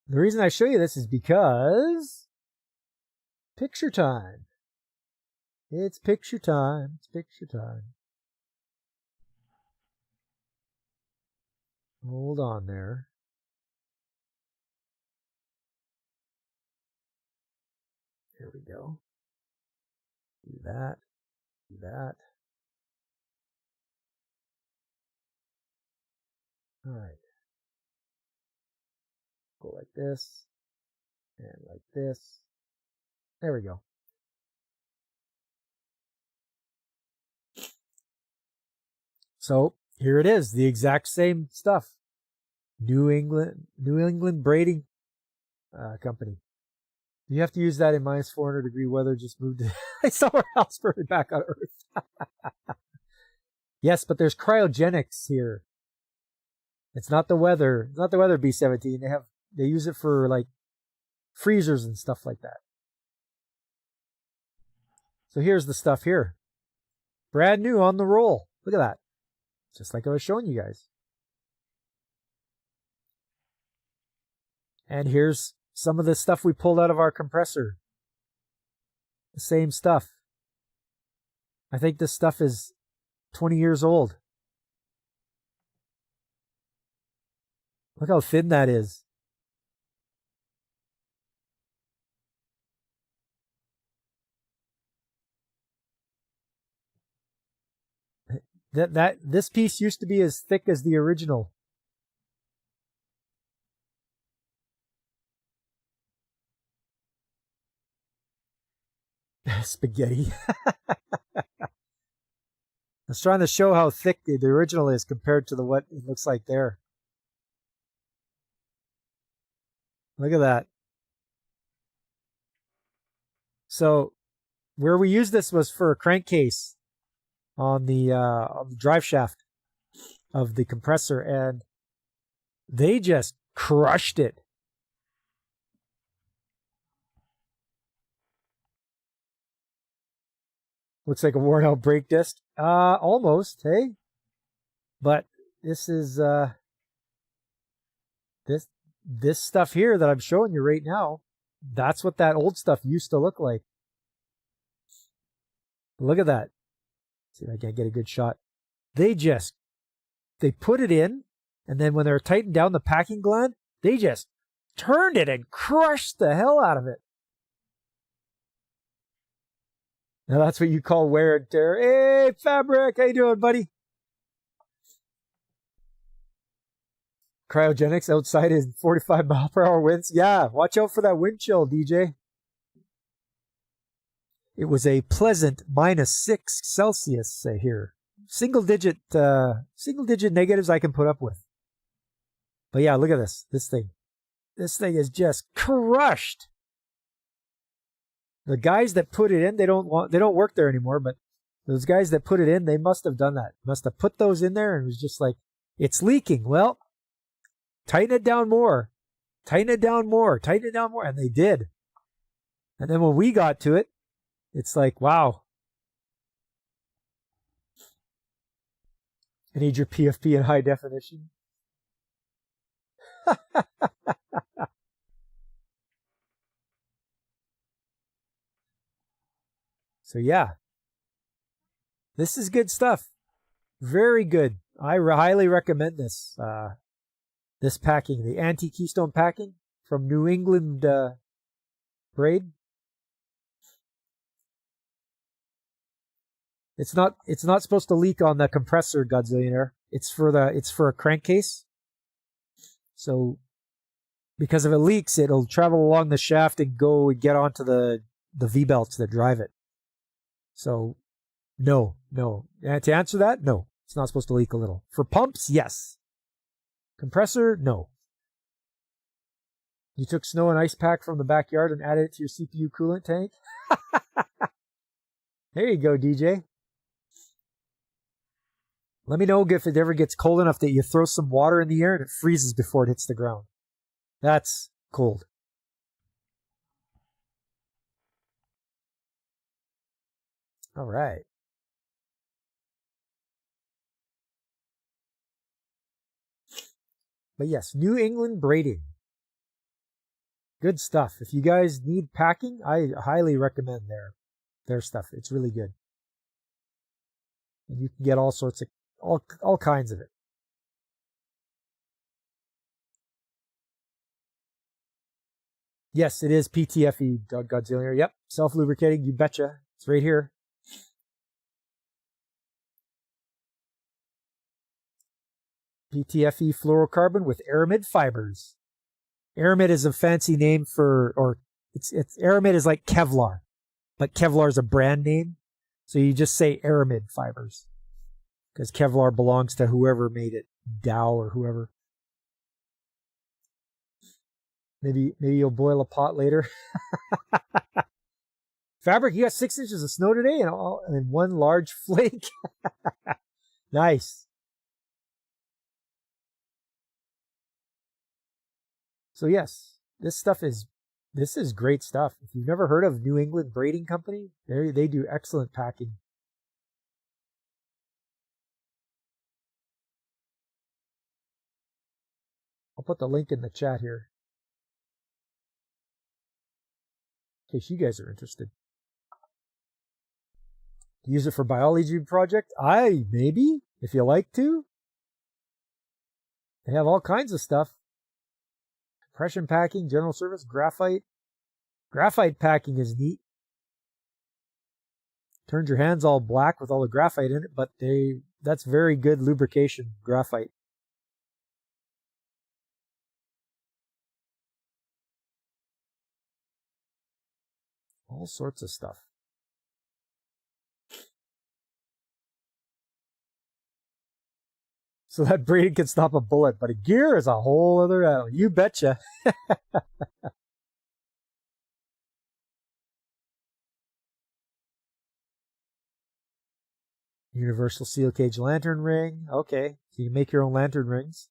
Speaker 1: the reason I show you this is because picture time. It's picture time. It's picture time. Hold on there. Here we go. Do that. Do that. All right. Go like this. And like this. There we go. So here it is, the exact same stuff. New England Braiding Company. You have to use that in minus 400 degree weather. Just moved to somewhere else for it back on Earth. Yes, but there's cryogenics here. It's not the weather. It's not the weather B-17. They use it for like freezers and stuff like that. So here's the stuff here. Brand new on the roll. Look at that. Just like I was showing you guys. And here's some of the stuff we pulled out of our compressor. The same stuff. I think this stuff is 20 years old. Look how thin that is. This piece used to be as thick as the original. Spaghetti. I was trying to show how thick the original is compared to what it looks like there. Look at that. So where we used this was for a crankcase on the drive shaft of the compressor, and they just crushed it. Looks like a worn out brake disc. Almost, hey? But this is this stuff here that I'm showing you right now. That's what that old stuff used to look like. Look at that. See if I can get a good shot. They put it in, and then when they're tightening down the packing gland, they just turned it and crushed the hell out of it. Now that's what you call wear and tear. Hey, Fabric, how you doing, buddy? Cryogenics outside is 45 mile per hour winds. Yeah, watch out for that wind chill, DJ. It was a pleasant -6 Celsius here. Single digit negatives I can put up with. But yeah, look at this. This thing is just crushed. The guys that put it in, they don't work there anymore, but those guys that put it in, they must have done that. Must have put those in there and it was just like, it's leaking. Well, tighten it down more. Tighten it down more. Tighten it down more. And they did. And then when we got to it, it's like, wow. I need your PFP in high definition. So yeah, this is good stuff. Very good. I highly recommend this. This packing, the anti-keystone packing from New England Braid. It's not supposed to leak on the compressor, Godzillionaire. It's for a crankcase. So because if it leaks, it'll travel along the shaft and go and get onto the V-belts that drive it. So no. And to answer that, no. It's not supposed to leak a little. For pumps, yes. Compressor, no. You took snow and ice pack from the backyard and added it to your CPU coolant tank? There you go, DJ. Let me know if it ever gets cold enough that you throw some water in the air and it freezes before it hits the ground. That's cold. All right. But yes, New England Braiding. Good stuff. If you guys need packing, I highly recommend their stuff. It's really good. And you can get all sorts of, all kinds of it. Yes, it is PTFE, Godzilla. Yep, self-lubricating, you betcha. It's right here. PTFE fluorocarbon with aramid fibers. Aramid is a fancy name for, or it's aramid is like Kevlar, but Kevlar is a brand name. So you just say aramid fibers because Kevlar belongs to whoever made it, Dow or whoever. Maybe you'll boil a pot later. Fabric, you got 6 inches of snow today and one large flake. Nice. So yes, this is great stuff. If you've never heard of New England Braiding Company, they do excellent packing. I'll put the link in the chat here in case you guys are interested. Use it for biology project? Maybe, if you like to. They have all kinds of stuff. Compression packing, general service, graphite. Graphite packing is neat. Turns your hands all black with all the graphite in it, but that's very good lubrication, graphite. All sorts of stuff. So that braiding can stop a bullet, but a gear is a whole other animal. You betcha. Universal steel cage lantern ring. Okay, so you make your own lantern rings.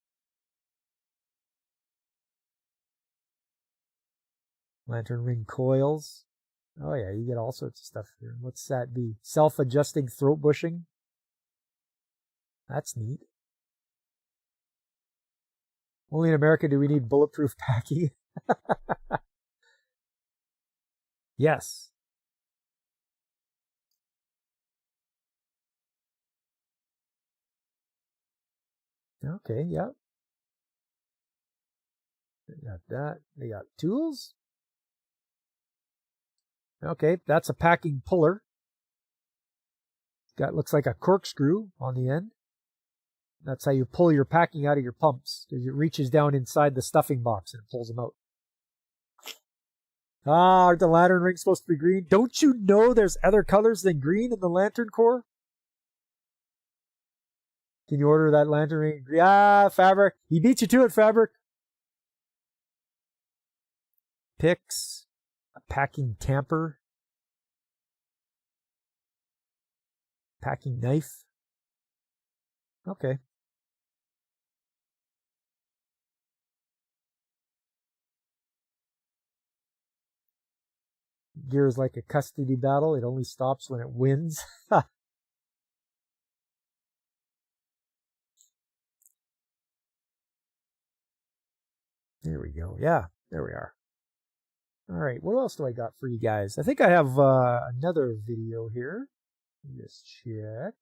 Speaker 1: Lantern ring coils. Oh yeah, you get all sorts of stuff here. What's that be? Self-adjusting throat bushing. That's neat. Only in America do we need bulletproof packing. Yes. Okay, yeah. They got that. They got tools. Okay, that's a packing puller. Looks like a corkscrew on the end. That's how you pull your packing out of your pumps, because it reaches down inside the stuffing box and it pulls them out. Aren't the lantern rings supposed to be green? Don't you know there's other colors than green in the lantern core? Can you order that lantern ring? Fabric. He beat you to it, Fabric. Picks. A packing tamper. Packing knife. Okay. Gear is like a custody battle. It only stops when it wins. There we go. Yeah, there we are. All right, what else do I got for you guys? I think I have another video here. Just check.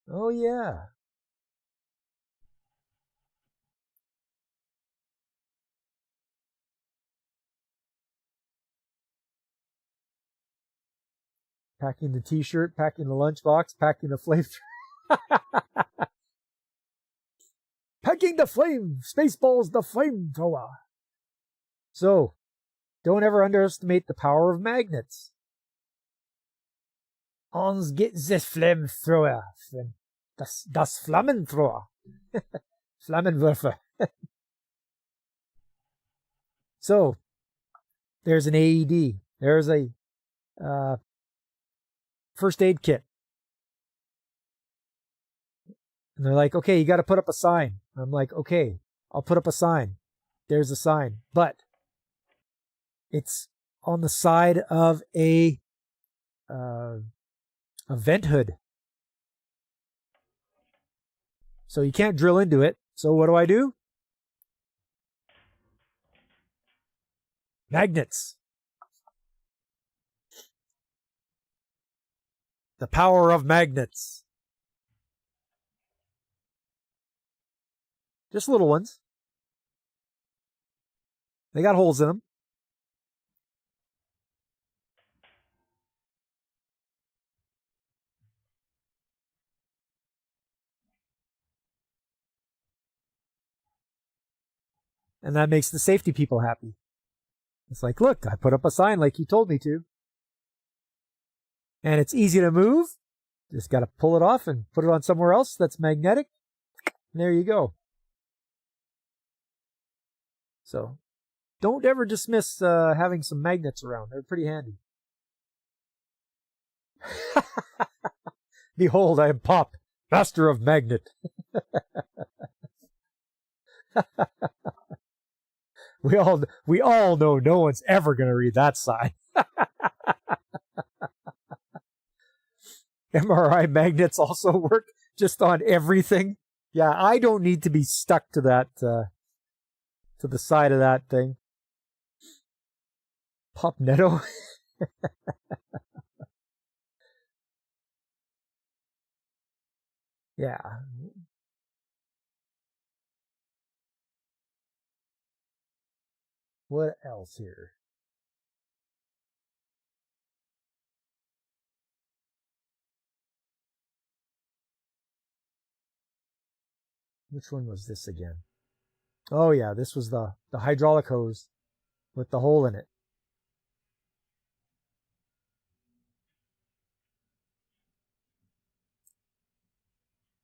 Speaker 1: Oh, yeah. Packing the t-shirt, packing the lunchbox, packing the flamethrower. Packing the flame! Spaceballs the flamethrower! So, don't ever underestimate the power of magnets. Ons get the flamethrower. Das Flammenthrower. Flammenwerfer. So, there's an AED. There's a first aid kit. And they're like, okay, you got to put up a sign. I'm like, okay, I'll put up a sign. There's a sign. But it's on the side of a vent hood. So you can't drill into it. So what do? Magnets. The power of magnets. Just little ones. They got holes in them. And that makes the safety people happy. It's like, look, I put up a sign like you told me to. And it's easy to move. Just got to pull it off and put it on somewhere else that's magnetic. And there you go. So don't ever dismiss having some magnets around. They're pretty handy. Behold, I am Pop, master of magnet. We all know no one's ever going to read that sign. MRI magnets also work just on everything. Yeah, I don't need to be stuck to that, to the side of that thing. Pop Netto. Yeah. What else here? Which one was this again? Oh yeah, this was the hydraulic hose with the hole in it.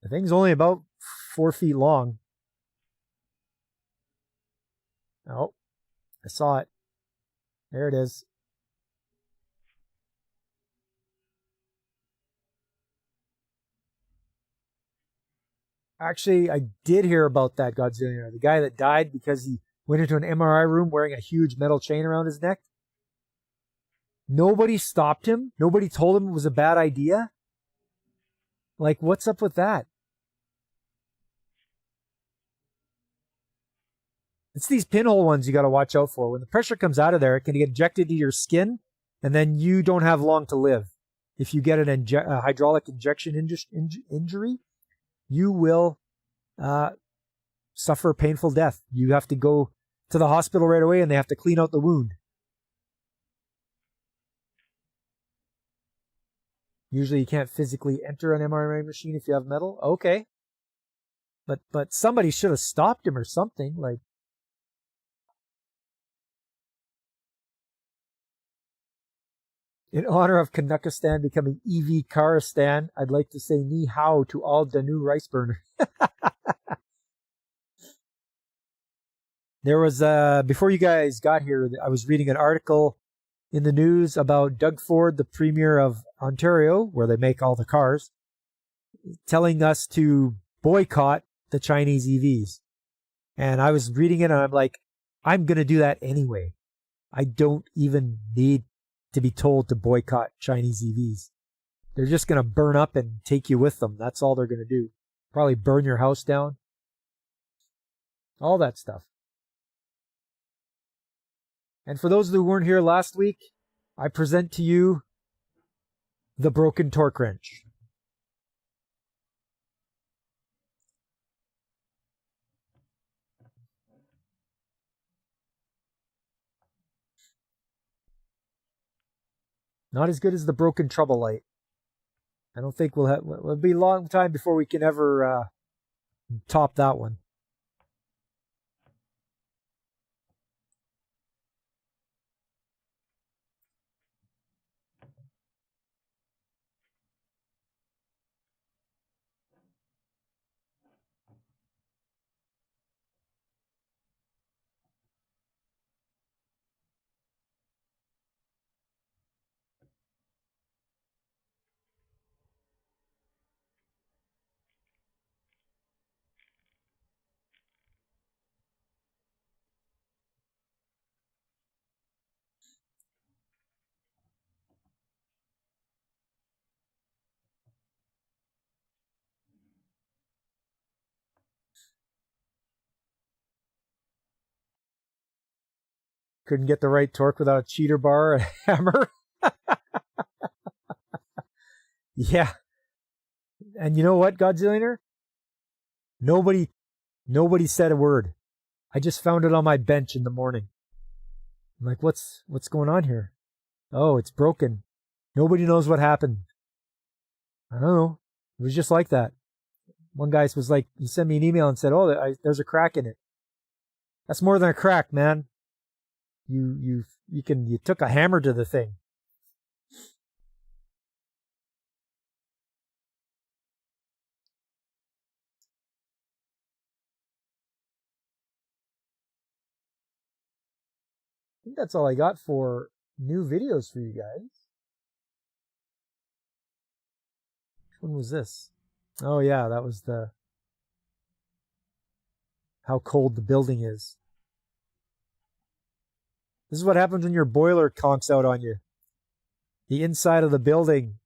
Speaker 1: The thing's only about 4 feet long. Oh, I saw it. There it is. Actually, I did hear about that Godzilla. The guy that died because he went into an MRI room wearing a huge metal chain around his neck. Nobody stopped him. Nobody told him it was a bad idea. Like, what's up with that? It's these pinhole ones you got to watch out for. When the pressure comes out of there, it can get injected into your skin, and then you don't have long to live. If you get a hydraulic injection injury, you will suffer a painful death. You have to go to the hospital right away, and they have to clean out the wound. Usually you can't physically enter an MRI machine if you have metal. Okay. But somebody should have stopped him or something. Like, in honor of Kanukistan becoming EV Karistan, I'd like to say ni hao to all Danu rice burners. There was, before you guys got here, I was reading an article in the news about Doug Ford, the Premier of Ontario, where they make all the cars, telling us to boycott the Chinese EVs. And I was reading it and I'm like, I'm going to do that anyway. I don't even need to be told to boycott Chinese EVs. They're just going to burn up and take you with them. That's all they're going to do. Probably burn your house down. All that stuff. And for those who weren't here last week, I present to you the broken torque wrench. Not as good as the broken trouble light. I don't think it'll be a long time before we can ever top that one. Couldn't get the right torque without a cheater bar and a hammer. Yeah. And you know what, Godzillionaire? Nobody said a word. I just found it on my bench in the morning. I'm like, what's going on here? Oh, it's broken. Nobody knows what happened. I don't know. It was just like that. One guy was like, he sent me an email and said, "Oh, there's a crack in it." That's more than a crack, man. You took a hammer to the thing. I think that's all I got for new videos for you guys. Which one was this? Oh yeah, that was how cold the building is. This is what happens when your boiler conks out on you. The inside of the building.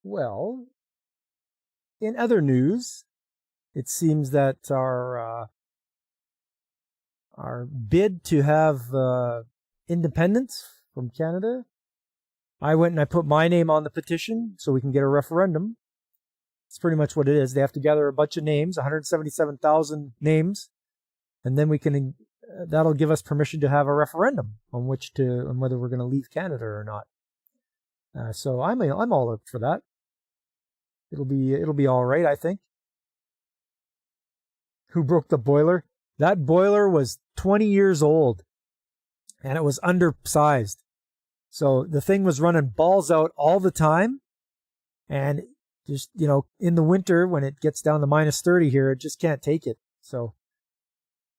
Speaker 1: Well, in other news, it seems that our bid to have independence from Canada, I went and I put my name on the petition so we can get a referendum. It's pretty much what it is. They have to gather a bunch of names, 177,000 names, and then we can. That'll give us permission to have a referendum on whether we're going to leave Canada or not. So I'm all up for that. It'll be all right, I think. Who broke the boiler? That boiler was 20 years old, and it was undersized. So the thing was running balls out all the time, and just, in the winter when it gets down to minus 30 here, it just can't take it. So,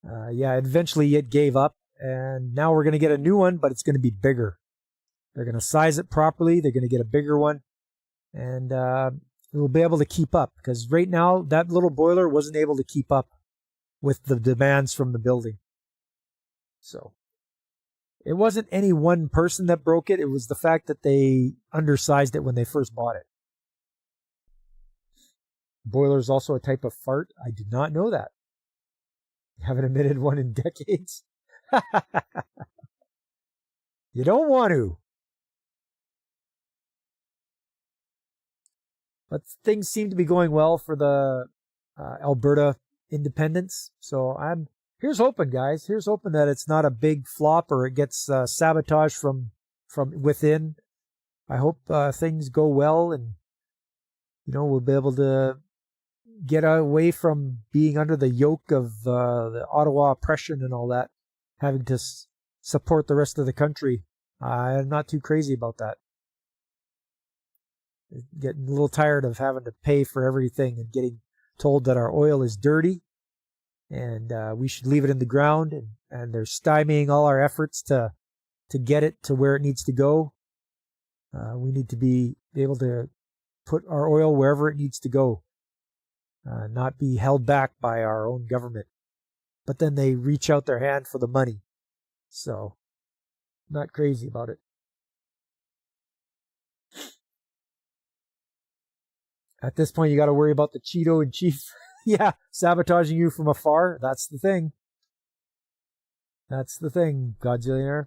Speaker 1: eventually it gave up, and now we're going to get a new one, but it's going to be bigger. They're going to size it properly. They're going to get a bigger one, and it will be able to keep up, because right now that little boiler wasn't able to keep up with the demands from the building. So it wasn't any one person that broke it. It was the fact that they undersized it when they first bought it. Boiler is also a type of fart. I did not know that. You haven't emitted one in decades. You don't want to. But things seem to be going well for the Alberta independence. So here's hoping, guys. Here's hoping that it's not a big flop or it gets sabotaged from within. I hope things go well, and we'll be able to get away from being under the yoke of the Ottawa oppression and all that, having to support the rest of the country. I'm not too crazy about that. Getting a little tired of having to pay for everything and getting told that our oil is dirty and we should leave it in the ground, and they're stymieing all our efforts to get it to where it needs to go. We need to be able to put our oil wherever it needs to go, not be held back by our own government. But then they reach out their hand for the money. So, not crazy about it. At this point, you got to worry about the Cheeto in chief. Yeah, sabotaging you from afar. That's the thing. That's the thing, Godzillionaire.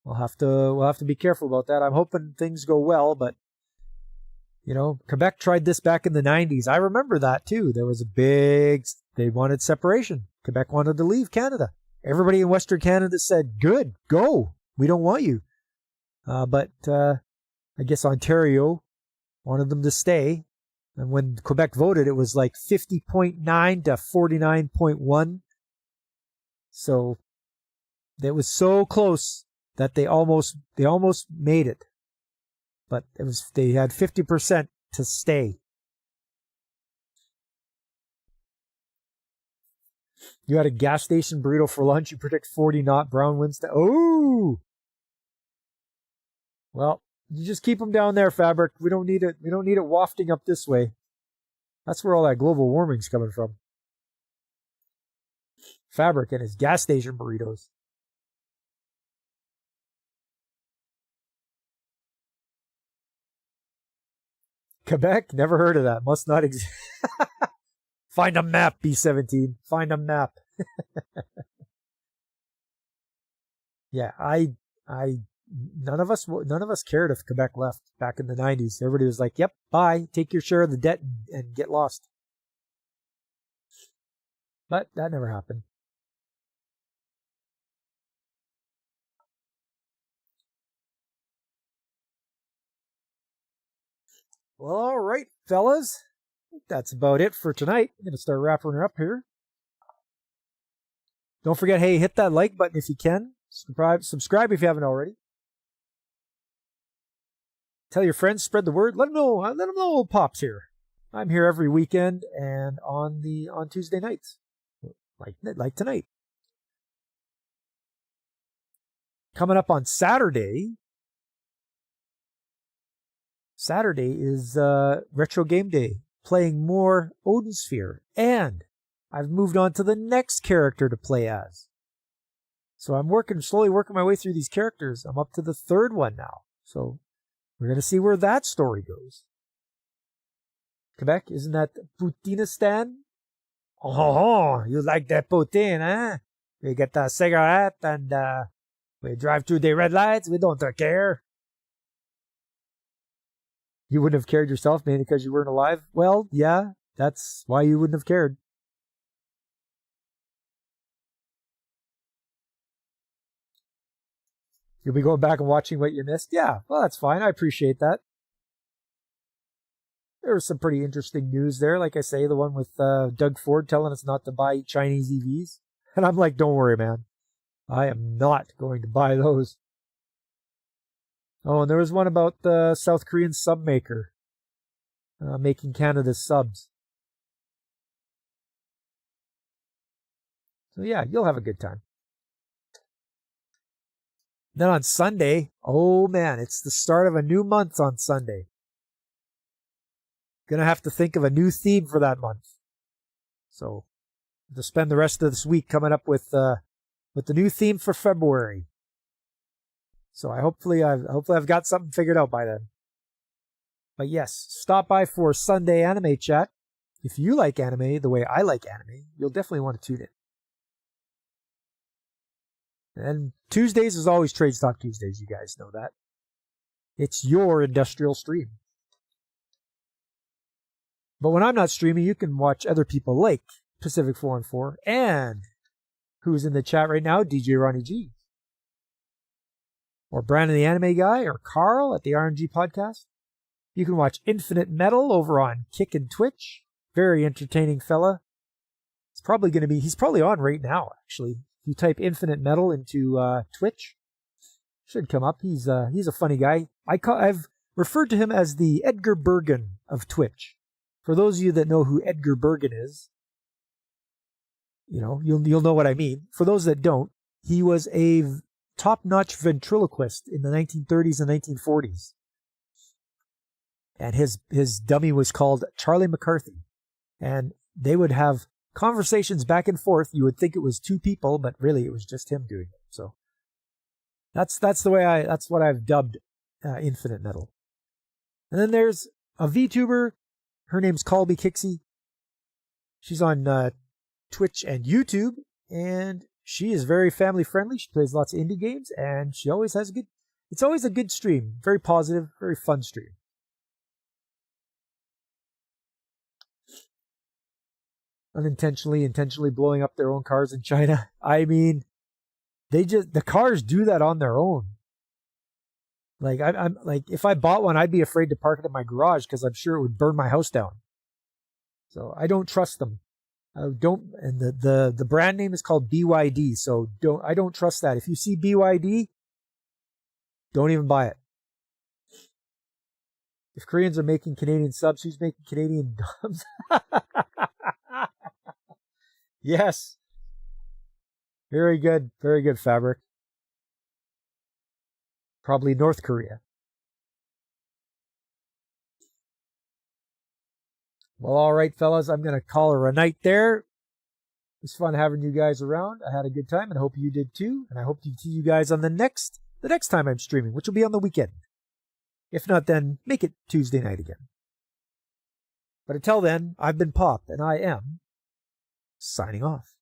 Speaker 1: We'll have to be careful about that. I'm hoping things go well, but Quebec tried this back in the 90s. I remember that too. There was they wanted separation. Quebec wanted to leave Canada. Everybody in Western Canada said, "Good, go. We don't want you." But I guess Ontario wanted them to stay. And when Quebec voted, it was like 50.9 to 49.1. So it was so close that they almost made it. But they had 50% to stay. You had a gas station burrito for lunch. You predict 40 knot brown winds. Oh! Well, you just keep them down there, Fabric. We don't need it. We don't need it wafting up this way. That's where all that global warming's coming from. Fabric and his gas station burritos. Quebec? Never heard of that. Must not exist. Find a map, B-17. Find a map. Yeah, none of us cared if Quebec left back in the 90s. Everybody was like, yep, bye. Take your share of the debt and get lost. But that never happened. Well, all right, fellas. That's about it for tonight. I'm going to start wrapping her up here. Don't forget, hey, hit that like button if you can. Subscribe if you haven't already. Tell your friends, spread the word. Let them know old Pop's here. I'm here every weekend and on Tuesday nights, like tonight. Coming up on Saturday. Saturday is Retro Game Day, playing more Odin Sphere, and I've moved on to the next character to play as. So I'm slowly working my way through these characters. I'm up to the third one now. So we're going to see where that story goes. Quebec, isn't that Poutinistan? Oh, you like that poutine, huh? We get a cigarette and we drive through the red lights. We don't care. You wouldn't have cared yourself, mainly because you weren't alive? Well, yeah, that's why you wouldn't have cared. You'll be going back and watching what you missed? Yeah, well, that's fine. I appreciate that. There was some pretty interesting news there. Like I say, the one with Doug Ford telling us not to buy Chinese EVs. And I'm like, don't worry, man. I am not going to buy those. Oh, and there was one about the South Korean sub maker making Canada's subs. So yeah, you'll have a good time. Then on Sunday, oh man, it's the start of a new month on Sunday. Gonna have to think of a new theme for that month. So to spend the rest of this week coming up with the new theme for February. So hopefully I've got something figured out by then. But yes, stop by for Sunday Anime Chat. If you like anime the way I like anime, you'll definitely want to tune in. And Tuesdays is always Trade Stock Tuesdays, you guys know that. It's your industrial stream. But when I'm not streaming, you can watch other people like Pacific 414 and who's in the chat right now, DJ Ronnie G. Or Brandon the Anime Guy, or Carl at the RNG Podcast. You can watch Infinite Metal over on Kick and Twitch. Very entertaining fella. He's probably on right now, actually. If you type Infinite Metal into Twitch, should come up. He's a funny guy. I've referred to him as the Edgar Bergen of Twitch. For those of you that know who Edgar Bergen is, you'll know what I mean. For those that don't, he was a top-notch ventriloquist in the 1930s and 1940s. And his dummy was called Charlie McCarthy. And they would have conversations back and forth. You would think it was two people, but really it was just him doing it. So that's what I've dubbed Infinite Metal. And then there's a VTuber. Her name's Colby Kixie. She's on Twitch and YouTube, and she is very family friendly. She plays lots of indie games, and she always has it's always a good stream. Very positive, very fun stream. Intentionally blowing up their own cars in China. I mean, the cars do that on their own. Like I'm like, if I bought one, I'd be afraid to park it in my garage because I'm sure it would burn my house down. So I don't trust them. And the brand name is called BYD. So I don't trust that. If you see BYD, don't even buy it. If Koreans are making Canadian subs, who's making Canadian dubs? Yes. Very good. Very good, Fabric. Probably North Korea. Well, all right, fellas, I'm going to call her a night there. It was fun having you guys around. I had a good time and I hope you did too. And I hope to see you guys on the next time I'm streaming, which will be on the weekend. If not, then make it Tuesday night again. But until then, I've been Pop and I am signing off.